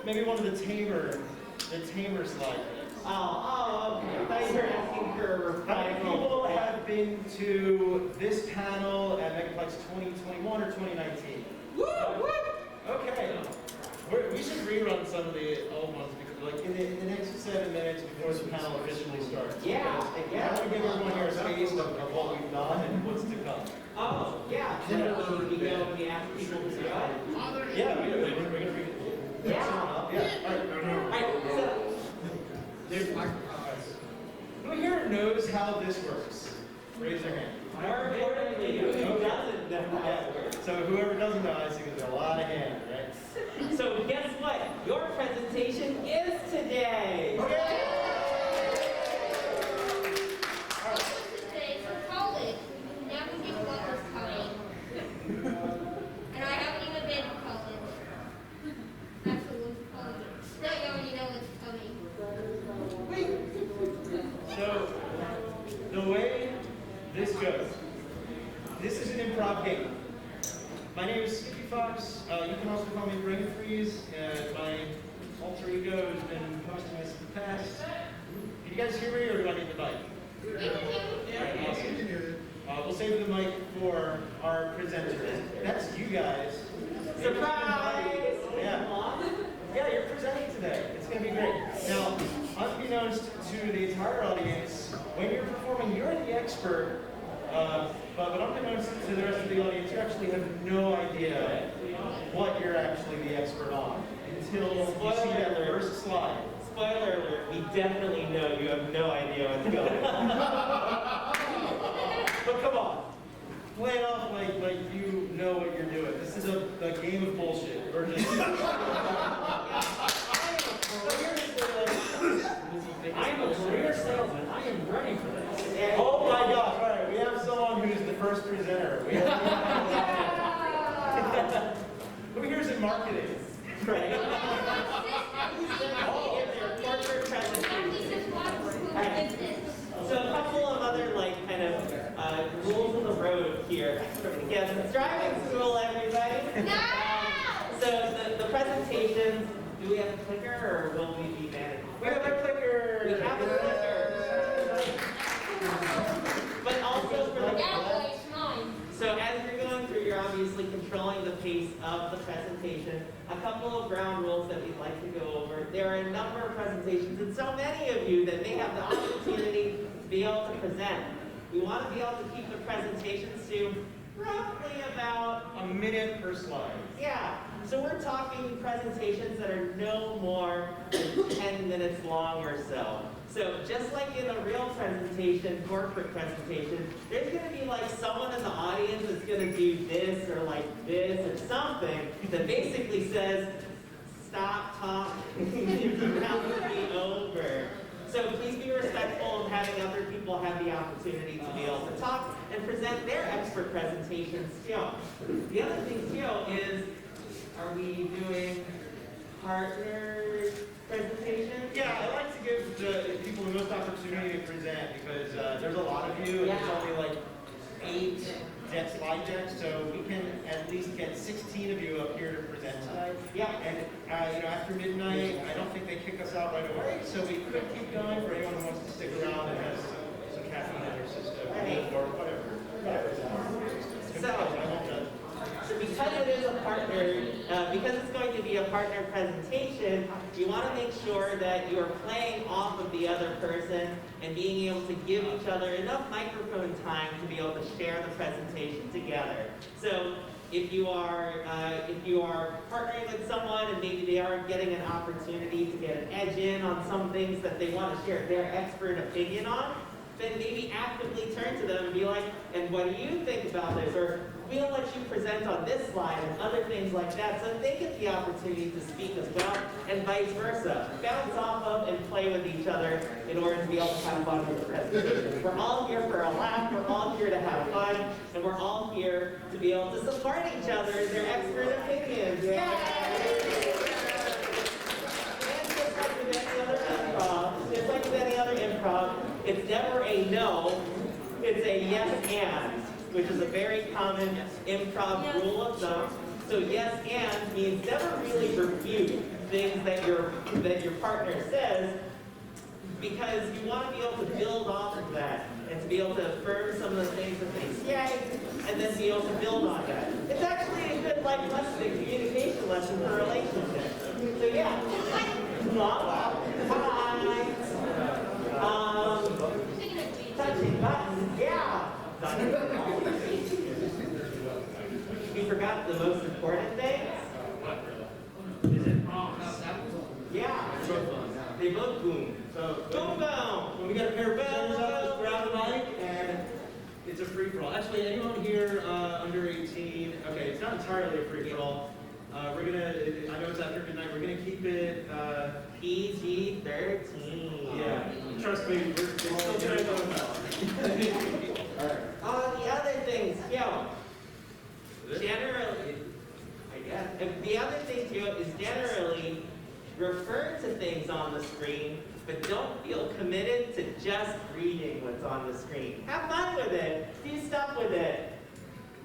maybe one of the tamer slides. Oh, okay. I thought you were asking for How many people have been to this panel at Megaplex 2021 or 2019? Woo! Woo! Okay. We should rerun some of the old ones because, like, in the next 7 minutes before the panel officially starts. Yeah. I want to give everyone here a taste of what we've done and what's to come. Oh, yeah. So we go and we ask people to do it? Yeah, we're going to read it. Yeah. Yeah. All right. So, who here knows how this works? Raise their hand. more importantly, who doesn't know how it works? So whoever doesn't know, I see there's a lot of hands, right? So guess what? Your presentation is today. Okay. Today for college. Never knew what was coming. And I haven't even been to college. Absolute college. Now you already know what's coming. So the way this goes, this is an improv game. My name is Skippy Fox. You can also call me Brain Freeze. My alter ego has been posting this in the past. Can you guys hear me, or do I need the mic? Alright, awesome. We'll save the mic for our presenters. That's you guys. Surprise! Yeah, you're presenting today. It's going to be great. Now, unbeknownst to the entire audience, when you're performing, you're the expert. But unbeknownst to the rest of the audience, you actually have no idea what you're actually the expert on until you see that first slide. Spoiler alert, we definitely know you have no idea what's going on. But come on, play it off like you know what you're doing. This is a game of bullshit. We're just... I'm a career salesman. I am ready for this. Oh my gosh, all right, we have someone who's the first presenter. Who here's in marketing? Right? So a couple of other kind of rules of the road here. Yes, it's driving school, everybody. So the presentations, do we have a clicker or will we be managing? We have a clicker. We have a clicker. But also for the So as you're going through, you're obviously controlling the pace of the presentation. A couple of ground rules that we'd like to go over. There are a number of presentations, and so many of you that may have the opportunity to be able to present. We want to be able to keep the presentations to roughly about a minute per slide. Yeah, so we're talking presentations that are no more than 10 minutes long or so. So just like in a real presentation, corporate presentation, there's going to be someone in the audience that's going to do this or this or something that basically says, stop talking, you're about to be over. So please be respectful of having other people have the opportunity to be able to talk and present their expert presentations too. The other thing too is, are we doing partner presentations? Yeah, I like to give the people the most opportunity to present because there's a lot of you and there's only 8 slide decks, so we can at least get 16 of you up here to present tonight. Yeah. And after midnight, I don't think they kick us out right away, so we could keep going for anyone who wants to stick around and has some caffeine in their system or whatever. So because it is a partner, because it's going to be a partner presentation, you want to make sure that you are playing off of the other person and being able to give each other enough microphone time to be able to share the presentation together. So if you are partnering with someone and maybe they are getting an opportunity to get an edge in on some things that they want to share their expert opinion on, then maybe actively turn to them and be like, and what do you think about this? Or we'll let you present on this slide and other things like that, so they get the opportunity to speak as well, and vice versa. Bounce off of and play with each other in order to be able to have fun with the presentation. We're all here for a laugh, we're all here to have fun, and we're all here to be able to support each other in their expert opinions. Yeah. Just like with any other improv, it's never a no, it's a yes and, which is a very common improv rule of thumb. So yes and means never really refute. things that your partner says, because you want to be able to build off of that and to be able to affirm some of the things that they say, and then be able to build on that. It's actually a good lesson, a communication lesson for relationships. So yeah, hi. Touching buttons, yeah. You forgot the most important thing? Is it prompts? Yeah. They both boom. So boom boom. When we got a pair of presenters up, just grab the mic and it's a free for all. Actually, anyone here under 18? Okay, it's not entirely a free for all. We're gonna. I know it's after midnight. We're gonna keep it PG-13. Yeah. Trust me, we're still doing well. All the other things, generally, I guess. The other thing too is generally refer to things on the screen, but don't feel committed to just reading what's on the screen. Have fun with it. Do stuff with it.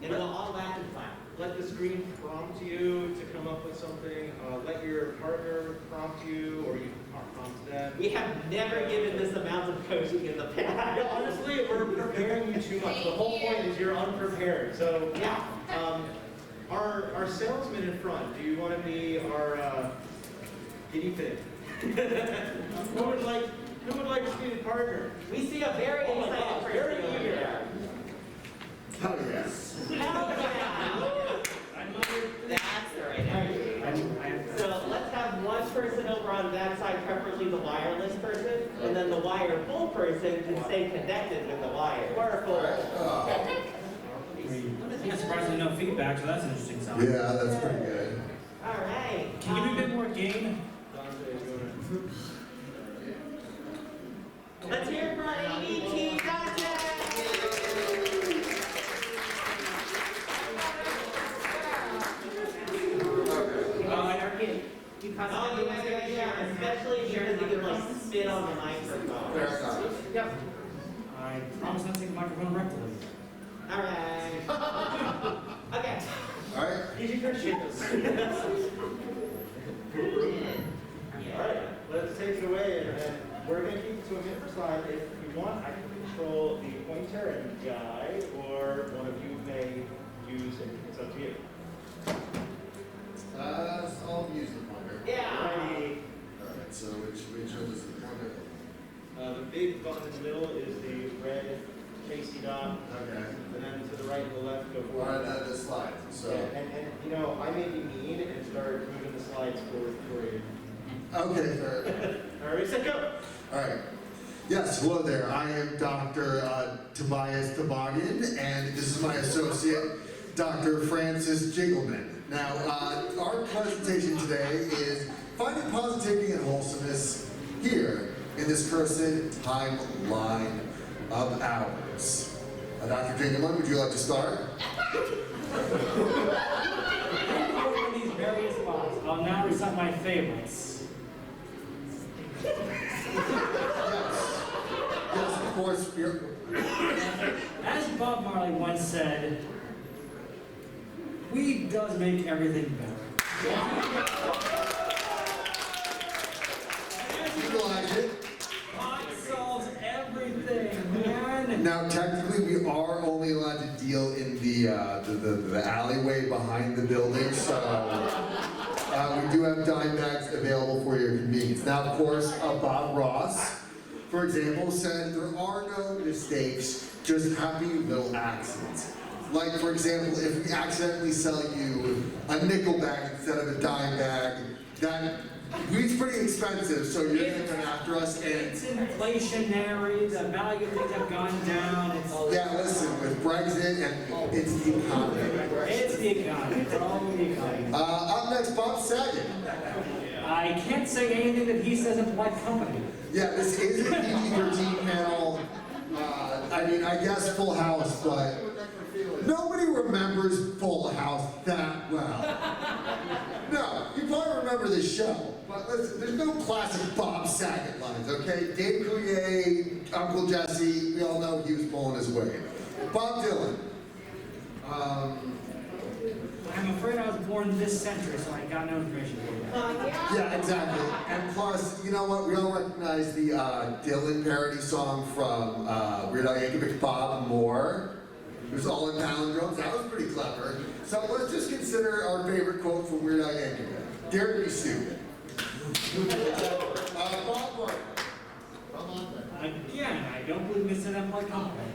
And we'll all laugh and clap. Let the screen prompt you to come up with something. Let your partner prompt you, or you can prompt them. We have never given this amount of coaching in the past. Yeah, honestly, we're preparing you too much. The whole point is you're unprepared. So Yeah. Our salesman in front. Do you want to be our guinea pig? Who would like to be the partner? We see a very Oh my excited God, person very over eager. there. Hell yes. Hell yeah! That's the right answer. So let's have one person over on that side, preferably the wireless person, and then the wire-full person can stay connected with the wire. Wire-full. Yeah, surprisingly no feedback, so that's an interesting sign. Yeah, that's pretty good. All right. Can you be a bit more gain? Let's hear it for ADT Dante! Oh, yeah, especially because you can spit on the microphone. Fair enough. Yep. I promise not to take the microphone rectally. All right. Okay. All right. Easy for chickens. All right, let's take it away, and we're going to keep it to a minute per slide. If you want, I can control the pointer and guide, or one of you may use it. It's up to you. I'll use the pointer. Yeah. Ready? All right. So which one is the pointer? The big button in the middle is the red chasey dot, Okay. and then to the right and the left go All forward. right. The slide. So. And you know, I may be mean and start moving the slides forward for you. Okay. Fair. All right, set, go. All right. Yes, hello there. I am Dr. Tobias Toboggan, and this is my associate, Dr. Francis Jingleman. Now, our presentation today is finding positivity and wholesomeness here in this cursed timeline of ours. Dr. Jingleman, would you like to start? Over these various spots, I'll now recite my favorites. Yes, of course. As Bob Marley once said, weed does make everything better. You like it? Pot solves everything, man. Now, technically, we are only allowed to deal in the alleyway behind the building, so we do have dime bags available for your convenience. Now, of course, Bob Ross, for example, said there are no mistakes, just happy little accidents. Like, for example, if we accidentally sell you a nickel bag instead of a dime bag, that weed's pretty expensive, so you're gonna come after us and... It's inflationary, the value of things have gone down. Yeah, listen, with Brexit and it's the economy. It's the economy, it's all the economy. Up next, Bob Saget. I can't say anything that he says in polite company. Yeah, this is a PG-13 panel. I mean, I guess Full House, but nobody remembers Full House that well. No, you probably remember the show, but listen, there's no classic Bob Saget lines, okay? Dave Coulier, Uncle Jesse, we all know he was pulling his weight. Bob Dylan. I'm afraid I was born this century, so I got no information for you. Yeah, exactly. And plus, you know what? We all recognize the Dylan parody song from Weird Al Yankovic, Bob Moore. It was all in palindromes. That was pretty clever. So let's just consider our favorite quote from Weird Al Yankovic. Dare to be stupid. Bob Moore. Come on then. Again, I don't believe Mr. That polite compliment.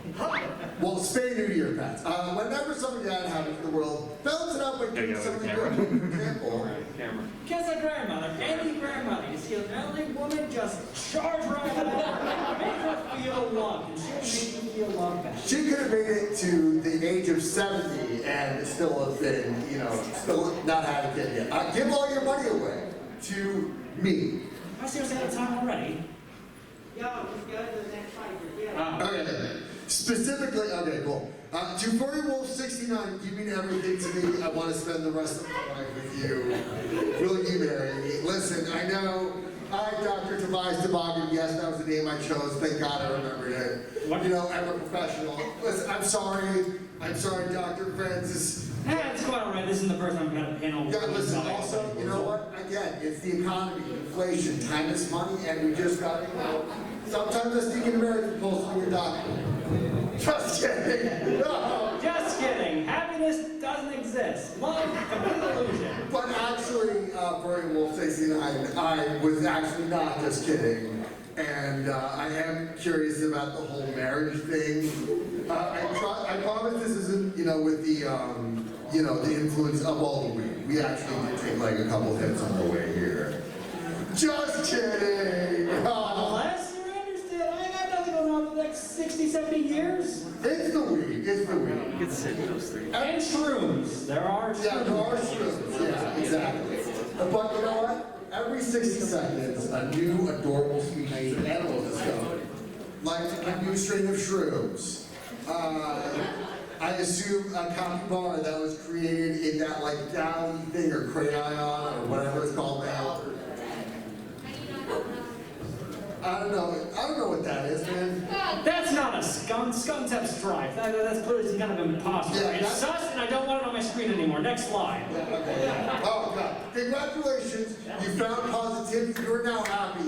Well, spay new to your pets. Whenever something bad happens in the world, balance it out by doing something good. For example, Kiss a grandmother, any grandmother. You see an elderly woman, just charge right along. Make her feel loved, and she'll make you feel loved back. she could have made it to the age of 70 and still have been, still not had a kid yet. Give all your money away to me. I seriously out of time already. Yo, just go to the next slide. You're good. Okay. Specifically, okay, cool. To Furry Wolf 69, you mean everything to me. I want to spend the rest of my life with you. Will you marry me? Listen, I know Dr. Tobias Toboggan, yes, that was the name I chose. Thank God I remembered it. What? I'm a professional. Listen, I'm sorry, Dr. Francis. It's quite alright. This isn't the first time I've had a panel. Yeah, listen, also, you know what? Again, it's the economy, inflation, time is money, and we just got to, sometimes I sneak into marriage proposal from your doctor. Just kidding. No. Just kidding. Happiness doesn't exist. Love, complete illusion. But actually, Furry Wolf 69, I was actually not just kidding. And I am curious about the whole marriage thing. I promise this isn't, with the influence of all the weed. We actually did take like a couple hits on the way here. Just kidding! Unless you're interested, I ain't got nothing going on for the next 60, 70 years. It's the weed, You can sit those three. And shrooms. There are shrooms. Yeah, there are shrooms. Yeah, exactly. But you know what? Every 60 seconds, a new adorable species of animal is discovered. Like a new strain of shrooms. I assume a capybara that was created in that like Dali thing or crayon or whatever it's called now. I don't know what that is, man. That's not a skunk. Skunks have stripes. That's clearly some kind of imposter. Yeah, It's sus, and I don't want it on my screen anymore. Next slide. Yeah, okay, yeah. Oh God! Congratulations, you found positivity. You're now happy.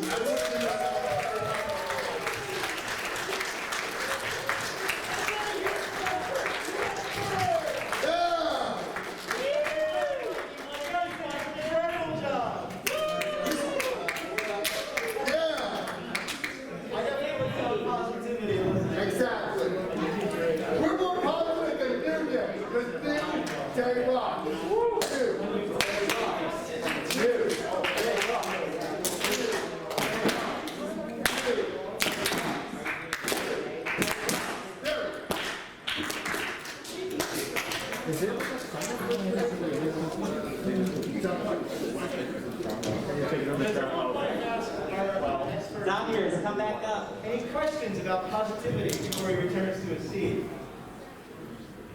Exactly. We're more positive than you get. Because they rock. Doctors, come back up. Any questions about positivity before he returns to his seat?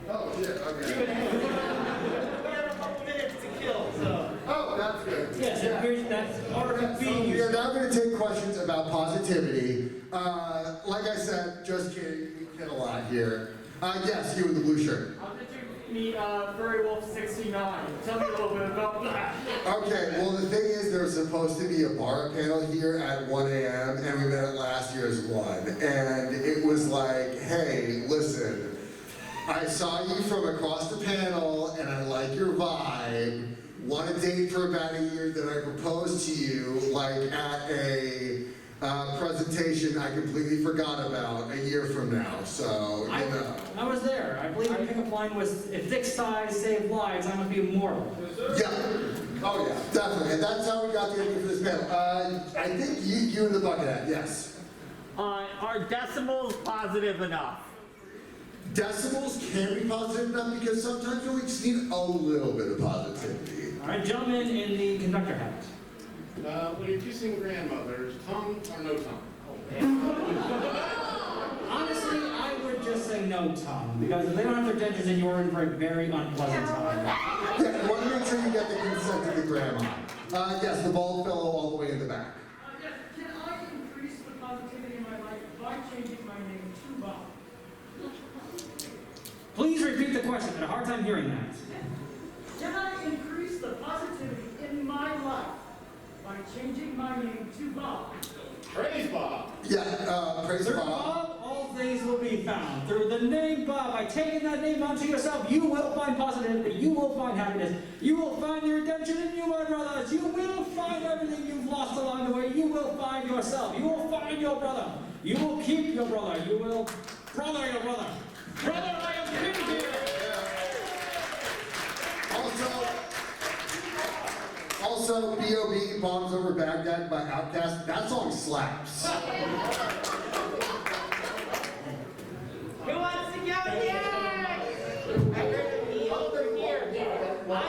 Oh, shit, okay. We have a couple minutes to kill, so. Oh, that's good. Yes, it appears that's already So being we are used. now going to take questions about positivity. Like I said, just kidding, we kid a lot here. Yes, you with the blue shirt. How did you meet Furry Wolf 69? Tell me a little bit about that. Okay, well the thing is there's supposed to be a bar panel here at 1 a.m. and we met at last year's one. And it was like, hey, listen, I saw you from across the panel and I like your vibe. Want to date for about a year, then I proposed to you like at a presentation I completely forgot about a year from now, so, I was there. I believe our pickup line was, if dick size saved lives, I must be immortal. Yeah. Oh yeah, definitely. And that's how we got the idea for this panel. I think you in the bucket hat, yes. Are decimals positive enough? Decimals can be positive enough because sometimes you only just need a little bit of positivity. All right, gentlemen in the conductor hat. When you're kissing grandmothers, tongue or no tongue? Honestly, I would just say no tongue, because if they don't have their dentures, then you're in for a very unpleasant time. Yeah, you want to make sure you get the consent of the grandma. Yes, the bald fellow all the way in the back. Yes, can I increase the positivity in my life by changing my name to Bob? Please repeat the question. I had a hard time hearing that. Can I the positivity in my life by changing my name to Bob. Praise Bob. Yeah, praise Through Bob. Bob, all things will be found. Through the name Bob, by taking that name onto yourself, you will find positivity, you will find happiness, you will find your redemption in you, my brothers. You will find everything you've lost along the way. You will find yourself. You will find your brother. You will keep your brother. You will brother your brother. Brother, I am king here. Also, B.O.B. Bombs Over Baghdad by Outkast. That song slaps. Who wants to go next? I heard me over here. I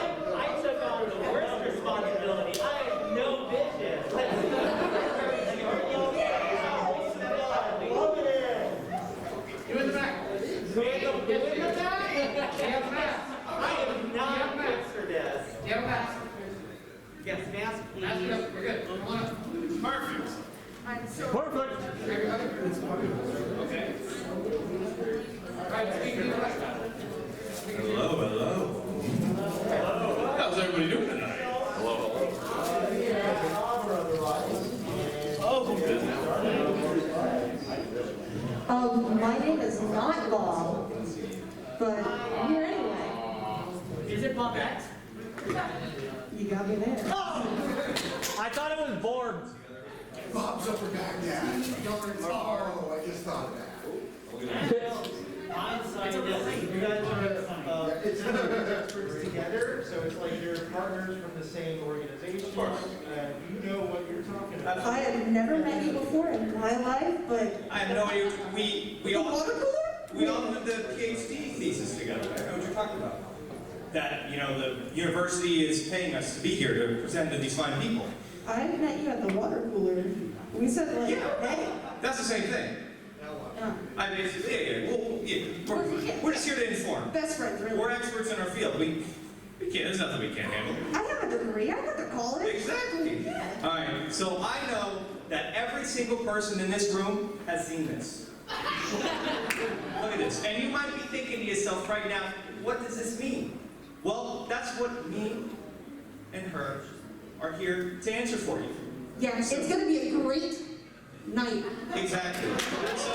took on the worst responsibility. I have no vision. You in the back. I am not good for this. You have a mask. Yes, mask, please. Mask it up. We're good. Come on up. Perfect. Perfect. Okay. All right, speak to the rest. Hello. How's everybody doing tonight? My name is not Bob, but I'm here anyway. Is it Bob X? You got me there. I thought it was bored. Bob's Over Baghdad. Oh, I just thought of that. Hindsight is you guys are experts together, so it's like you're partners from the same organization, and you know what you're talking about. I have never met you before in my life, but I have no idea. We the all water cooler? we all did the PhD thesis together. I know what you're talking about. That the university is paying us to be here to present to these fine people. I met you at the water cooler. We said like, hey. That's the same thing. I mean, we're just here to inform. Best friends, really. We're experts in our field. We can't. There's nothing we can't handle. I have a degree. I went to college. Exactly. All right. So I know that every single person in this room has seen this. Look at this. And you might be thinking to yourself right now, what does this mean? Well, that's what me and her are here to answer for you. Yeah, it's going to be a great night. Exactly. So,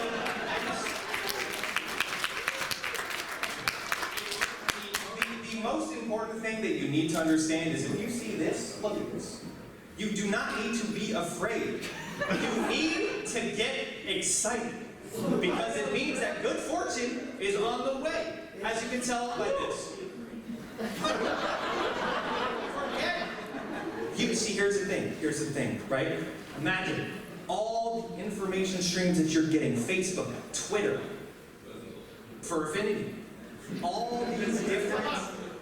the most important thing that you need to understand is if you see this, look at this. You do not need to be afraid. You need to get excited because it means that good fortune is on the way, as you can tell by this. You see, here's the thing, right? Imagine all the information streams that you're getting, Facebook, Twitter, for affinity. All these different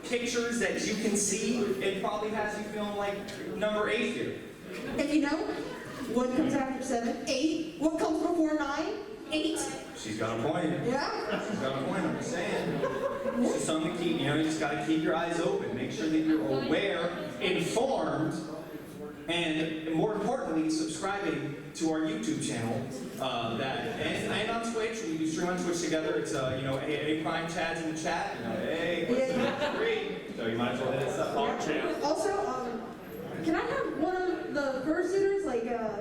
pictures that you can see, it probably has you feeling like number 8 here. And you know, what comes after 7? 8. What comes before 9? 8. She's got a point. Yeah. She's got a point, I'm just saying. This is something to keep, you just gotta keep your eyes open. Make sure that you're aware, informed, and more importantly, subscribing to our YouTube channel. And on Twitch, we do stream on Twitch together. It's A Prime Chad's in the chat. Hey, what's great. So you might as well hit us up on our channel. Also, can I have one of the fursuiters,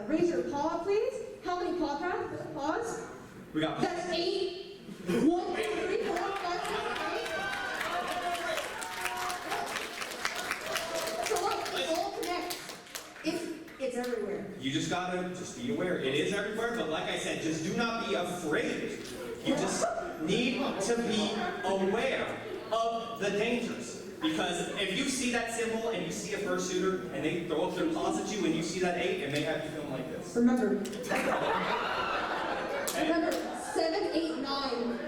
raise your paw, please? How many paws? We got. That's 8. 1, 2, 3, 4, 5, 6, 8. So look, it all connects. It's everywhere. You just gotta be aware. It is everywhere, but like I said, just do not be afraid. You just need to be aware of the dangers. Because if you see that symbol and you see a fursuiter and they throw up their paws at you and you see that 8 and they have you feeling like this. Remember, 7, 8, 9.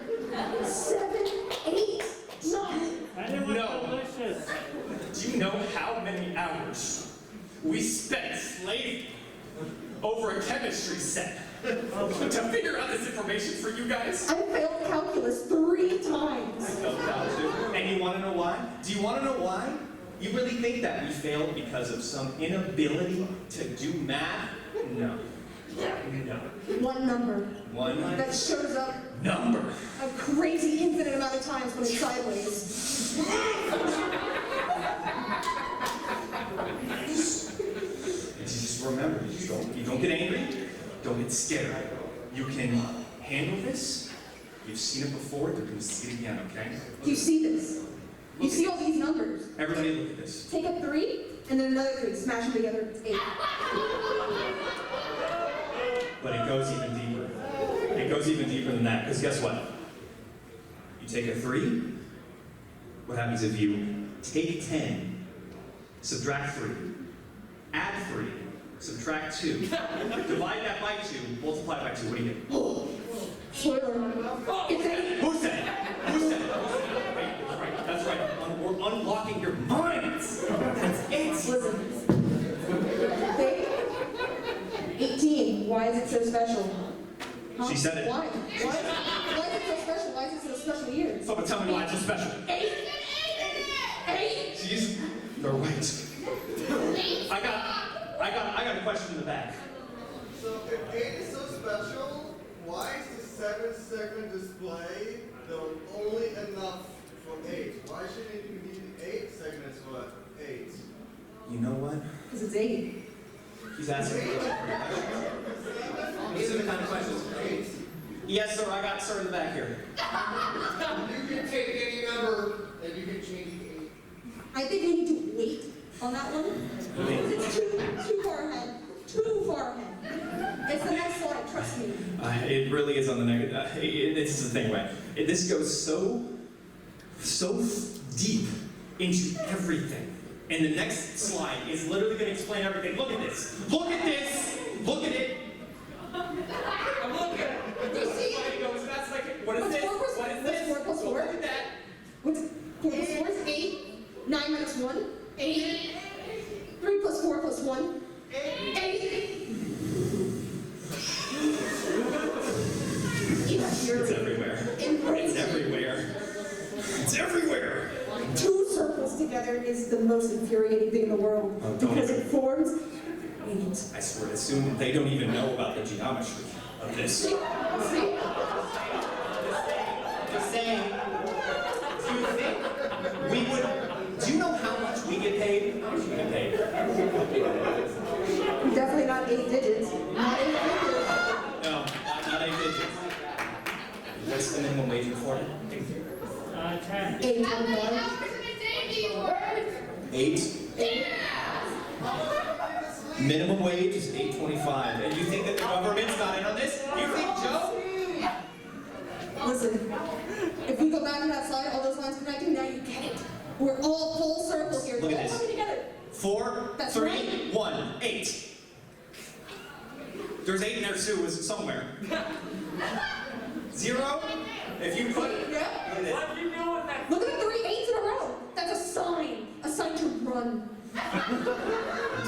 7, 8, 9. No. Delicious. Do you know how many hours we spent slaving over a chemistry set to figure out this information for you guys? I failed calculus 3 times. And you want to know why? Do you want to know why? You really think that we failed because of some inability to do math? No. No. One number One that shows up number. a crazy infinite amount of times when it's sideways. just remember, you don't get angry, don't get scared. You can handle this. You've seen it before, you're going to see it again, okay? You see this? You see all these numbers? Everybody look at this. Take a 3, and then another 3. Smash them together, it's 8. But it goes even deeper. It goes even deeper than that, because guess what? You take a 3, what happens if you take 10, subtract 3, add 3, subtract 2, divide that by 2, multiply by 2, what do you get? Spoiler. It's 8. Who said it? Who said it? Right, that's right. We're unlocking your minds. That's 8. Listen. 18. Why is it so special? Huh? She said it. Why? Why is it so special? Why is it so special here? Someone tell me why it's so special. 8. 8. Jeez, they're right. I got a question in the back. So if 8 is so special, why is the 7-segment display only enough for 8? Why shouldn't it be 8 segments for 8? You know what? Because it's 8. He's asking for These are the kind of questions. Yes, sir, I got sir in the back here. You can take any number and you can change it. I think we need to wait on that one. Because it's too far ahead. Too far ahead. It's the next slide, trust me. It really is on the negative. This is the thing, right? This goes so deep into everything. And the next slide is literally going to explain everything. Look at this. Look at this. Look at it. I'm looking. Do you see it? That's like, what is this? What is this? 4 plus 4? Look at that. What's 4 plus 4 is 8. 9 minus 1? 8. 3 plus 4 plus 1? 8. It's everywhere. It's everywhere. It's everywhere. 2 circles together is the most infuriating thing in the world. Oh, don't because even. it forms 8. I swear, as soon they don't even know about the geometry of this. See? Just saying. Do you think we would? Do you know how much we get paid? How much we get paid? Definitely not 8 digits. Not 8 digits. No, not 8 digits. What's the minimum wage in Florida? 10. 8 How many 25. hours in a day do you work? 8. Yeah. Minimum wage is $8.25. And you think that the government's not in on this? You think, Joe? Listen, if we go back to that slide, all those lines connecting, now you get it. We're all full circle here. Look at All this. coming together. 4, That's 3, right. 1, 8. There's 8 in there, Sue, is somewhere. 0. If you put, Yeah. look at this. Look at the 3 8s in a row. That's a sign. A sign to run. I'm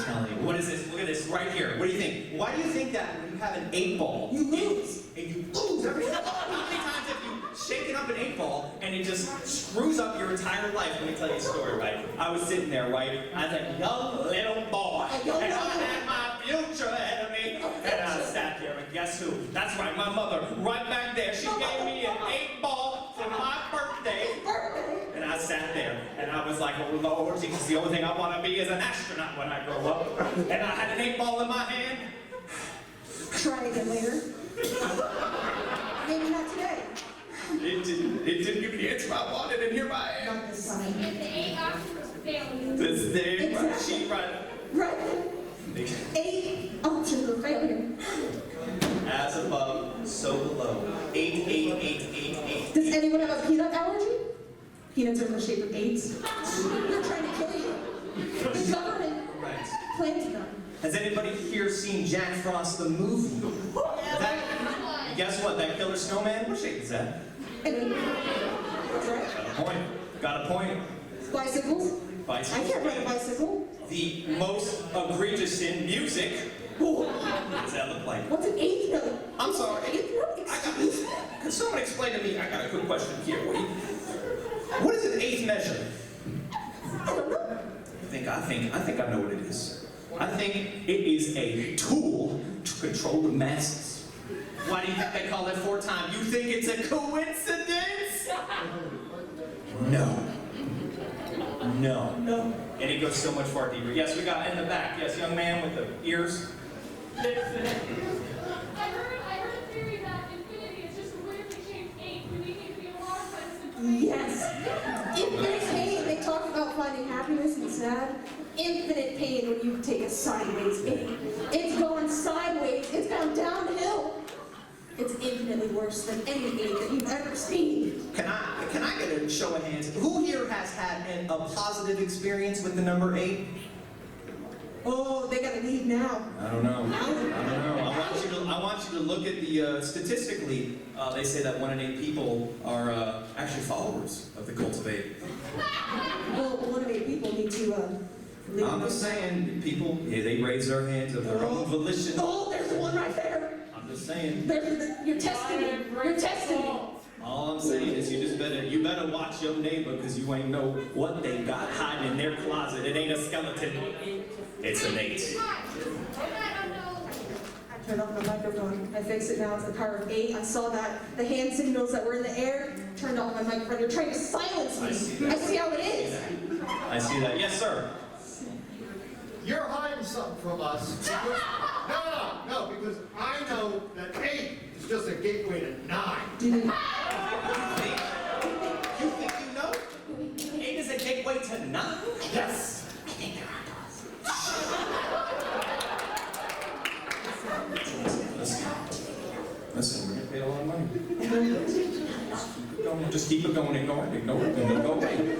telling you. What is this? Look at this right here. What do you think? Why do you think that when you have an 8 ball, You lose. and you lose every time? How many times have you shaken up an 8 ball and it just screws up your entire life? Let me tell you a story, right? I was sitting there, right? I was a young little boy, A young and I boy. had my future ahead of me, and I sat there, and guess who? That's right, my mother, right back there. She gave me an 8 ball for my birthday. And I sat there, and I was like, oh Lord, because the only thing I want to be is an astronaut when I grow up. And I had an 8 ball in my hand. Try again later. Maybe not today. It didn't give me the answer I wanted, and here I am. Not this time. If the 8 options was failure. This day, Exactly. sheet right. Right. 8 options of failure. As above, so below. 8, 8, 8, 8, 8. Does anyone have a peanut allergy? Peanuts are in the shape of 8s. They're trying to kill you. The government Right. planted them. Has anybody here seen Jack Frost the movie? Guess what? That killer snowman? What shape is that? And that's right. Got a point. Got a point. Bicycles. I Bicycle. can't ride a bicycle. The most egregious in music. What does that look like? What's an 8th note? I'm sorry. 8th note? Excuse me. Can someone explain to me? I got a quick question here. What is an 8th measure? I don't know. I think I know what it is. I think it is a tool to control the masses. Why do you think they call it 4 times? You think it's a coincidence? No. No. No. And it goes so much far deeper. Yes, we got in the back. Yes, young man with the ears. I heard a theory that infinity is just a weirdly shaped 8 when you need to be a lot of places. Yes. Infinite pain. They talk about finding happiness and sad. Infinite pain when you take a sideways 8. It's going sideways. It's going downhill. It's infinitely worse than any 8 that you've ever seen. Can I get a show of hands? Who here has had a positive experience with the number 8? Oh, they gotta leave now. I don't know. I want you to look at the statistically. They say that 1 in 8 people are actually followers of the cult of 8. Well, 1 in 8 people need to leave. I'm just saying, people, they raise their hands of their own volition. Oh, there's the one right there. I'm just saying. You're testing me. You're testing me. All I'm saying is you better watch your neighbor, because you ain't know what they got hiding in their closet. It ain't a skeleton. It's an 8. I turned off my microphone. I fixed it now. It's the power of 8. I saw that the hand signals that were in the air. Turned off my microphone. You're trying to silence me. I see how it is. I see that. Yes, sir. You're hiding something from us. No, because I know that 8 is just a gateway to 9. You think you know? 8 is a gateway to 9? Yes. I think they're onto us. Listen, we're getting paid a lot of money. Just keep it going, ignore it, and it'll go away.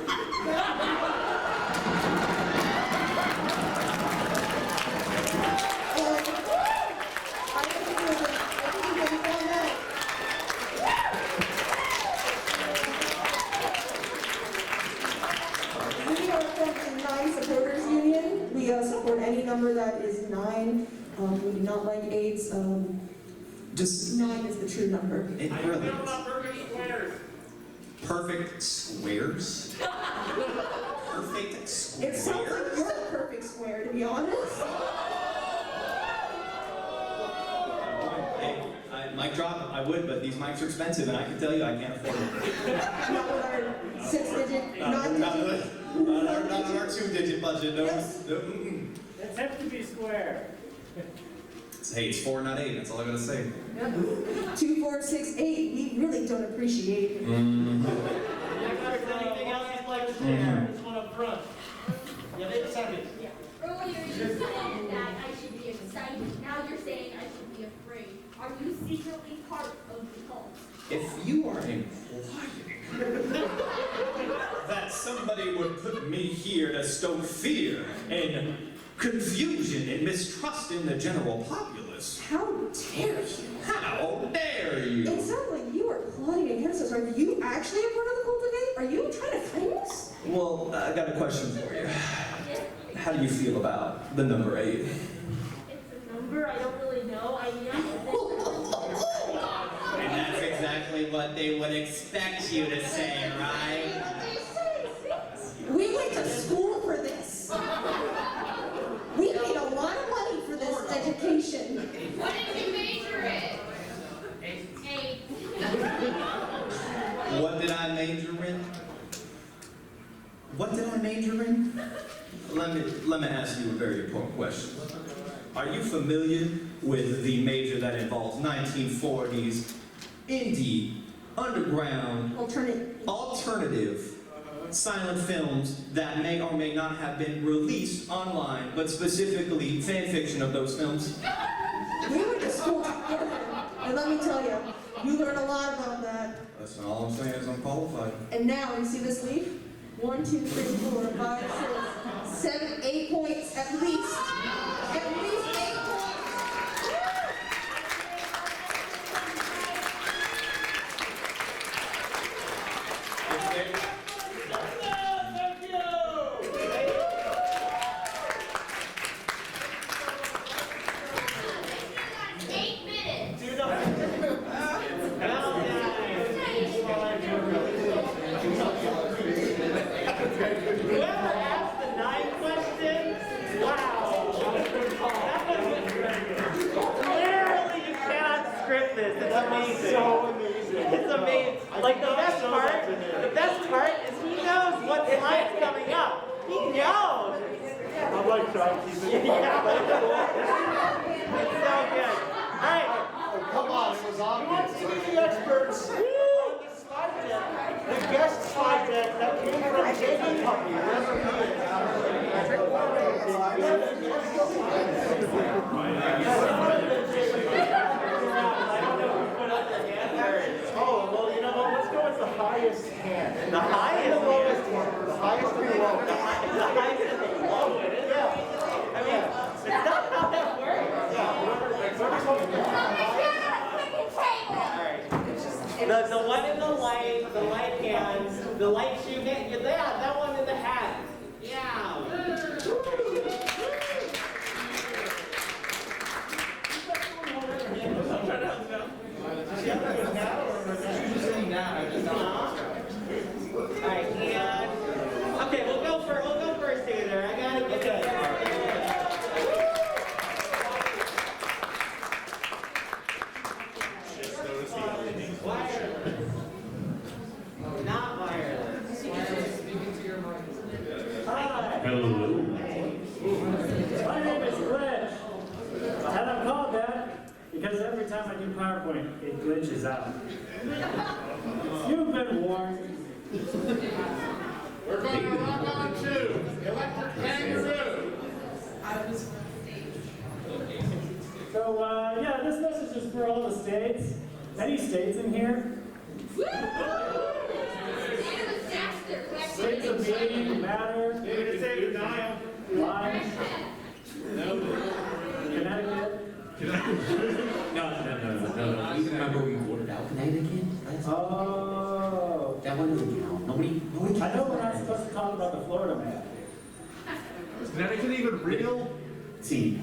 We support any number that is 9. We do not like 8s. Just 9 is the true number. it really is. Perfect squares. Perfect squares. It sounds like you're a perfect square, to be honest. Hey, mic drop, I would, but these mics are expensive, and I can tell you I can't afford them. Not with our 6-digit, Not 9-digit. on our 2-digit budget, no. Yes. No. It has to be square. Hey, it's 4, not 8. That's all I gotta say. 2, 4, 6, 8. We really don't appreciate it. If there's anything else you'd like to share, this one up front. Yeah, they decided. Earlier you said that I should be excited. Now you're saying I should be afraid. Are you secretly part of the cult? If you are implying that somebody would put me here to stoke fear and confusion and mistrust in the general populace, How dare you? how dare you? It sounds like you are plotting against us. Are you actually a part of the cult of 8? Are you trying to frame us? Well, I got a question for you. How do you feel about the number 8? It's a number I don't really know. I mean, And that's exactly what they would expect you to say, right? We went to school for this. We paid a lot of money for this education. what did you major in? 8. What did I major in? What did I major in? Let me ask you a very important question. Are you familiar with the major that involves 1940s indie, underground, alternative silent films that may or may not have been released online, but specifically fan fiction of those films? We went to school together. And let me tell you, you learn a lot about that. Listen, all I'm saying is I'm qualified. And now, you see this leaf? 1, 2, 3, 4, 5, 6, 7, 8 points at least. At least 8 points. Whoever asked the 9 questions, wow. It's so good. All right. Oh, come on, it was Who wants obvious. to be the experts on the slide deck? The guest slide deck that came from Baby Puppy. Oh, well, you know what? Let's go with the highest hand. The highest and the lowest hand. The highest and the lowest. The highest and the lowest. Yeah. I mean, it's not how that works. The one in the light hands, the light shoe hand, yeah, that one in the hat. Yeah. Alright, and okay, we'll go first together. I gotta get Not wireless. Hi. Hello. My name is Glitch. And I'm called that because every time I do PowerPoint, it glitches out. You've been warned. We're going to rock on to Electric Kangaroo. So, yeah, this message is for all the states. Any states in here? States of being, matter, line, Connecticut. No. You remember we voted out Connecticut? Oh. That one doesn't count. Nobody. I know we're not supposed to talk about the Florida man. Is Connecticut even real? See,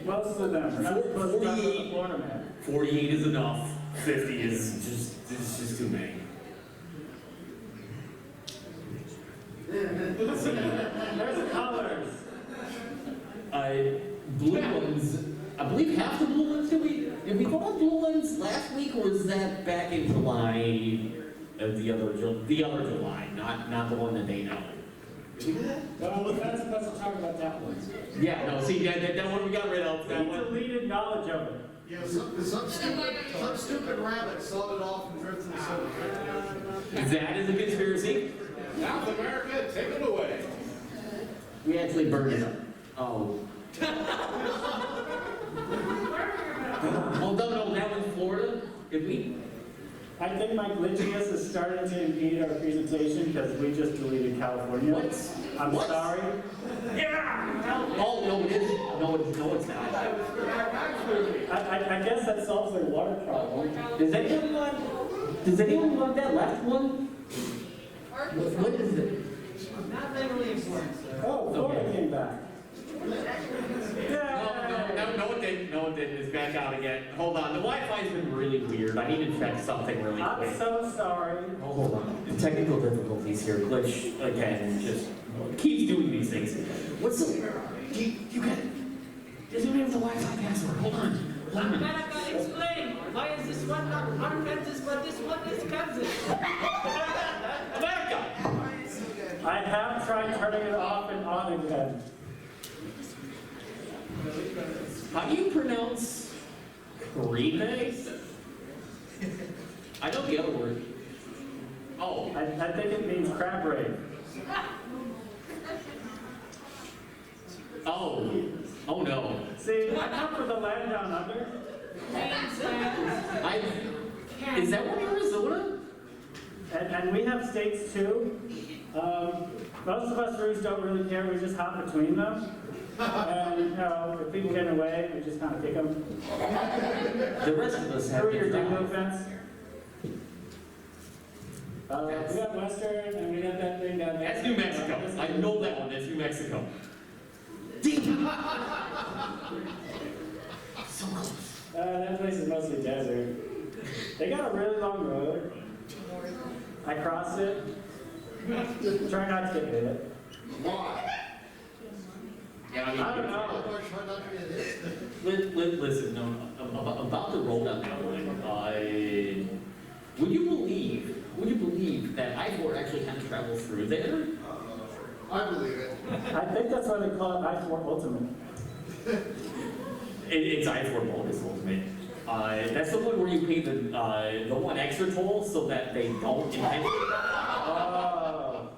Most of them. We're not supposed to talk about the Florida man. 48 is enough. 50 is just too many. There's the colors. Blue ones. I believe half the blue ones. Did we vote on blue ones last week, or was that back in July? The other July, not the one that they know. Well, we're not supposed to talk about that one. Yeah, no. See, that one we got rid of. That We one. deleted knowledge of it. Yeah, some stupid rabbit sawed it off and drifted in the Pacific Ocean. That is a conspiracy. South America, take it away. We actually burned it up. Oh. Oh, no, that was Florida. Did we? I think my glitchiness is starting to impede our presentation because we just deleted California. What? I'm What? sorry. Oh, no, it isn't. No, it's not. I guess that solves their water problem. Does anyone want that left one? What is it? Not legally important, sir. Oh, Florida Okay. came back. No, it didn't. No, it didn't. It's back out again. Hold on. The Wi-Fi's been really weird. I need to check something really I'm quick. so sorry. Oh, hold on. The technical difficulties here. Glitch again. Just keeps doing these things. What's the? You got it. Doesn't even have the Wi-Fi password. Hold on. America, explain. Why is this one not our Kansas, but this one is Kansas? America. I have tried turning it off and on again. How do you pronounce Grommit? I know the other word. Oh. I think it means crab rave. Oh no. See, I come from the land down under. Is that one Arizona? And we have states too. Most of us Roos don't really care, we just hop between them. And, you know, if people get away, we just kind of kick them. The rest of us have Through your been dingo fence. We got Western, and we got that thing down there. That's New Mexico. I know that one. That's New Mexico. So close. That place is mostly desert. They got a really long road. I crossed it. Try not to get hit. Why? Yeah, I don't know. Try not to get hit. Listen, no, about the road on that one, would you believe that I-4 actually had to travel through there? I believe it. I think that's why they call it I4 Ultimate. It's I4 bonus ultimate. That's the one where you pay the one extra toll so that they don't intentionally. Oh.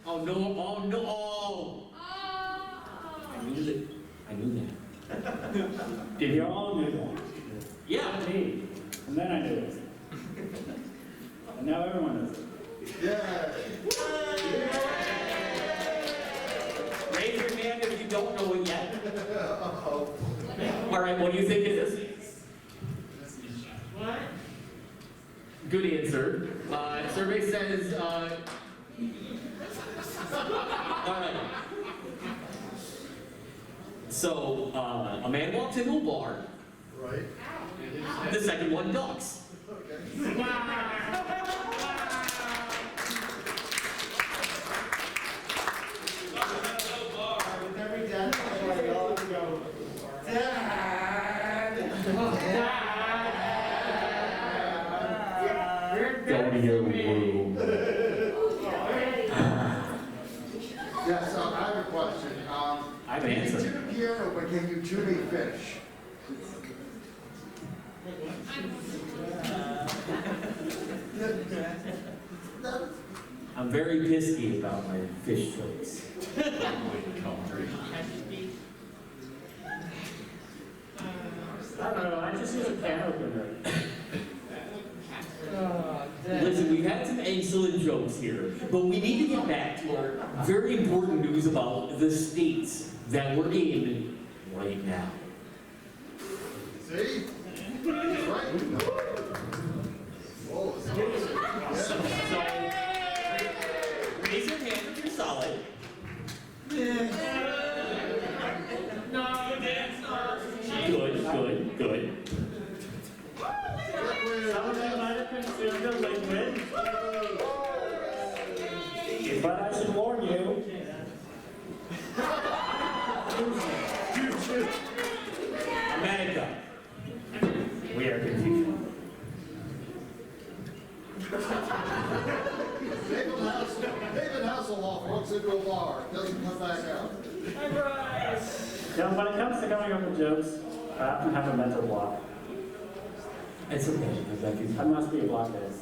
Oh no! Oh no! Oh. I knew that. I knew that. Did you all knew that? Yeah. Me. And then I knew it. And now everyone knows it. Yeah. Raise your hand if you don't know it yet. Uh-oh. All right. What do you think it is? What? Good answer. Survey says. All right. So, a man walks into a bar. Right. The second one ducks. Okay. With every death, I all go, Go to your room. Yeah, so I have a question. I have an Can you answer. tune a piano, but can you tune a fish? I'm very pisky about my fish jokes. I don't know, I just use a can opener. Listen, we've had some excellent jokes here, but we need to get back to our very important news about the states that we're in right now. See? That's right. Whoa, it's amazing. So, raise your hand if you're solid. Good. Some of them might have consumed a liquid. But I should warn you. America. We are confused. David Hasselhoff walks into a bar, doesn't come back out. Yeah, when it comes to coming up with jokes, I often have a mental block. It's okay, because I can. I must be a blockhead.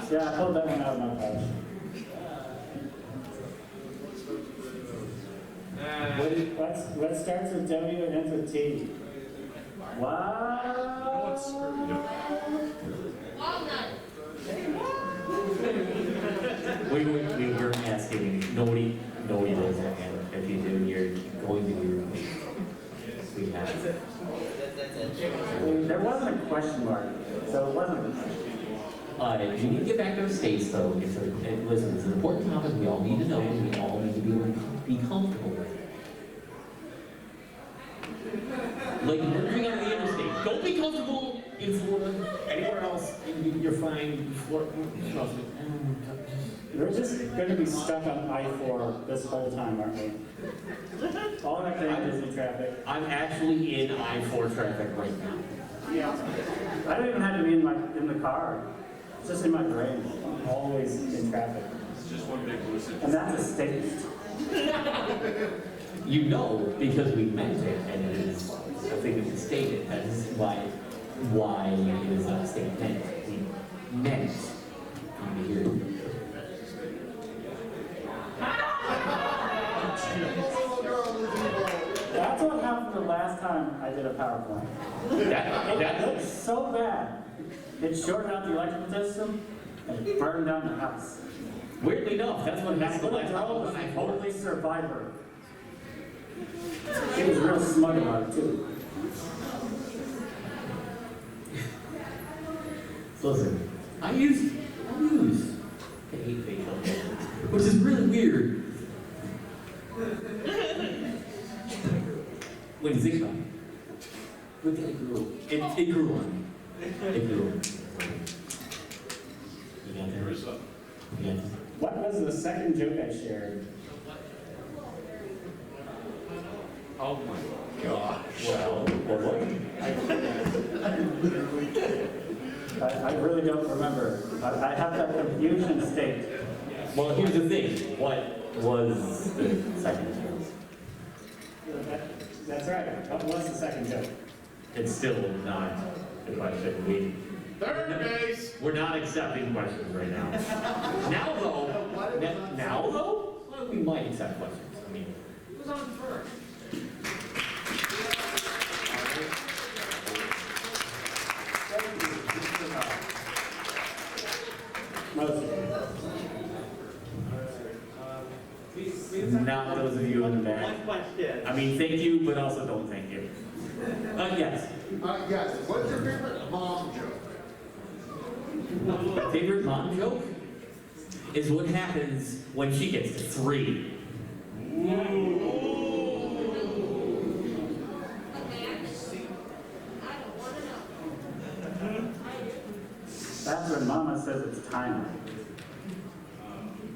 Yeah, I pulled that one out of my pouch. What starts with W and ends with T? Wow. Walnut. We were asking, nobody knows that, and if you do, you're going to be. We have. There wasn't a question mark, so it wasn't a question. You need to get back to the States, though. Listen, it's an important topic we all need to know, and we all need to be comfortable with it. Like, moving on the interstate. Don't be comfortable in Florida. Anywhere else, you're fine. Florida, trust me. We're just going to be stuck on I-4 this whole time, aren't we? All that thing is in traffic. I'm actually in I-4 traffic right now. Yeah. I don't even have to be in the car. It's just in my brain. I'm always in traffic. It's just one big lucid. And that's a statement. You know, because we meant it, and it is a thing that we stated. That is why it is a statement. We meant to be here. That's what happened the last time I did a PowerPoint. It looked so bad. It shorted out the electrical system and it burned down the house. Weirdly enough, that's what happened the But last the girl was time. a totally survivor. She was real smug about it too. Listen, I use the hate facial hair, which is really weird. When you think about it. Look at it grew. It grew on me. It grew on me. You got there? You got there? What was the second joke I shared? Oh my gosh. Well, I I really don't remember. I have that confusion state. Well, here's the thing. What was the second joke? That's right. What was the second joke? It's still not the question. Third base. We're not accepting questions right now. Now though, well, we might accept questions. I mean, Who's on first? not those of you in the back. One question. I mean, thank you, but also don't thank you. Yes. Yes. What's your favorite mom joke? My favorite mom joke is what happens when she gets to 3. That's when Mama says it's time.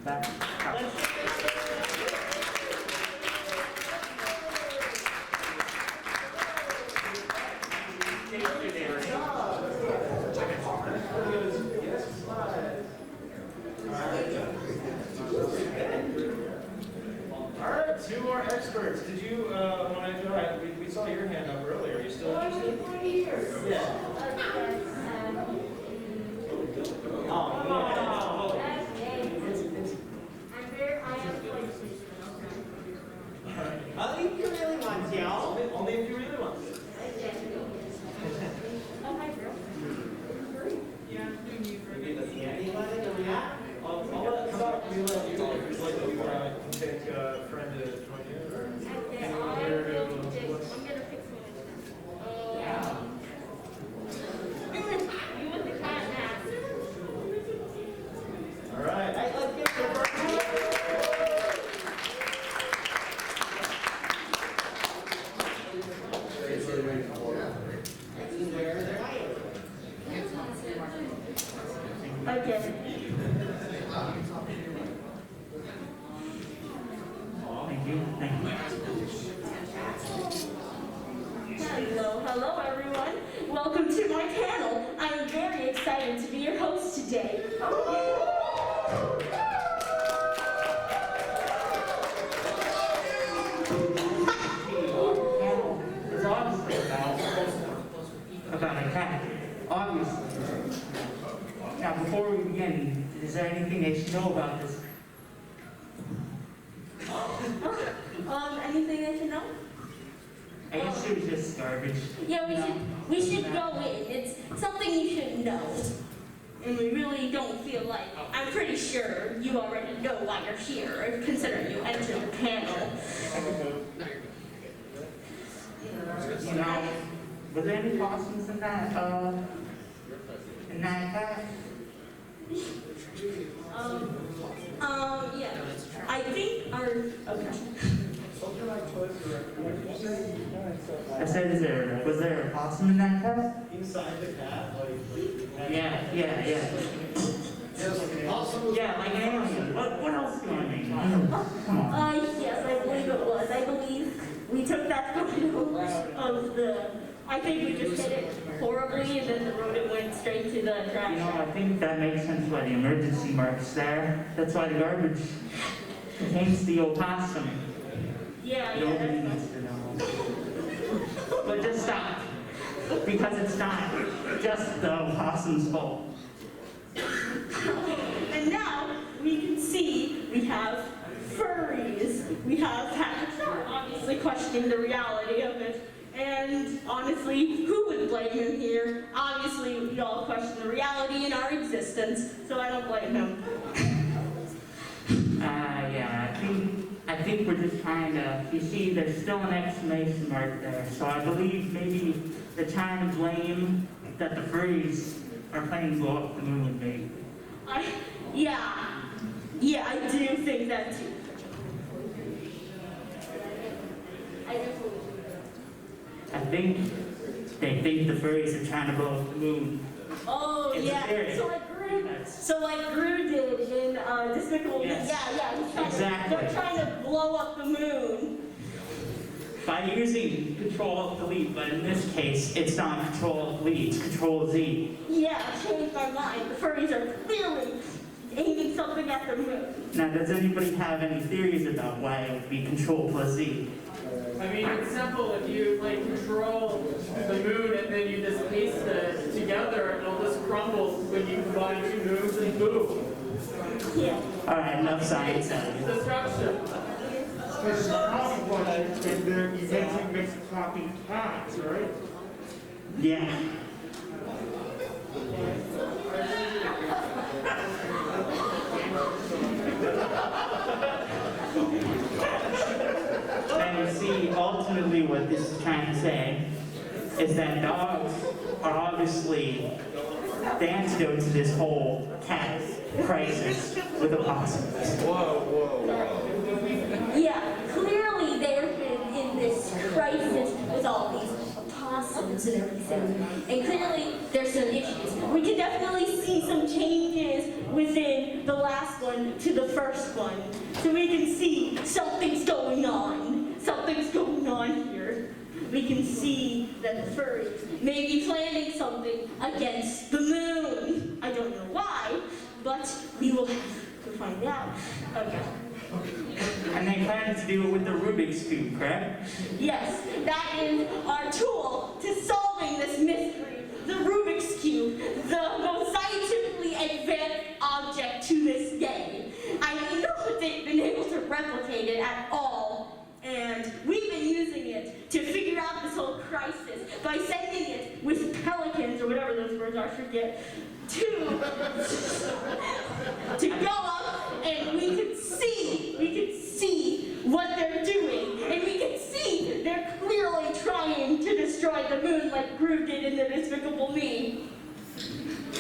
Back. Alright, 2 more experts. Did you want to go? We saw your hand up earlier. Are you still interested? Yeah. Only if you really want to. Only if you really want to. I'll let Scott, we let you, if you'd like to take a friend to join you, or anyone here who wants. All right. Let's give it a Hello everyone. Welcome to my panel. I'm very excited to be your host today. It's obviously about a cat. Obviously. Now, before we begin, is there anything they should know about this? Anything that you know? I guess it was just garbage. Yeah, we should go in. It's something you should know. And we really don't feel like, I'm pretty sure you already know why you're here, considering you entered the panel. You know, were there any possums in that cat? Yeah. I think okay. I said, was there a possum in that cat? Inside the cat, Yeah. Yeah, like an alien. What else do I mean? Come on. Yes, I believe it was. I believe we took that photo of I think we just hit it horribly and then the rodent went straight to the trash. You know, I think that makes sense why the emergency mark's there. That's why the garbage contains the opossum. Yeah, Nobody needs to know. But just stop. Because it's not just the opossum's fault. And now we can see we have furries. We have cats obviously questioning the reality of it. And honestly, who would blame him here? Obviously, we all question the reality in our existence, so I don't blame him. Yeah, I think we're just trying to, you see, there's still an exclamation mark there, so I believe maybe they're trying to blame that the furries are playing blow up the moon with me. Yeah, I do think that too. I think they think the furries are trying to blow up the moon. Oh, It's yeah. a theory. So like Gru did in Despicable Me. Yes. Yeah. Exactly. They're trying to blow up the moon. by using Control-Delete, but in this case, it's not Control-Delete, it's Control-Z. Yeah, changed my mind. The furries are clearly aiming something at the moon. Now, does anybody have any theories about why it would be Control plus Z? I mean, it's simple. If you like control the moon and then you just paste it together, it'll just crumble when you combine two moons and boom. Yeah. Alright, enough science. Destruction. Because PowerPoint, they're eventually makes copy paths, right? Yeah. And you see, ultimately what this is trying to say is that dogs are obviously the antidote to this whole cat crisis with opossums. Yeah, clearly they've been in this crisis with all these opossums and everything. And clearly there's some issues. We can definitely see some changes within the last one to the first one. So we can see something's going on. Something's going on here. We can see that the furries may be planning something against the moon. I don't know why, but we will have to find out. Okay. And they plan to do it with the Rubik's Cube, correct? Yes, that is our tool to solving this mystery. The Rubik's Cube, the most scientifically advanced object to this day. I don't know if they've been able to replicate it at all. And we've been using it to figure out this whole crisis by sending it with pelicans, or whatever those birds are, I forget, to go up, and we could see what they're doing. And we can see they're clearly trying to destroy the moon like Gru did in the Despicable Me.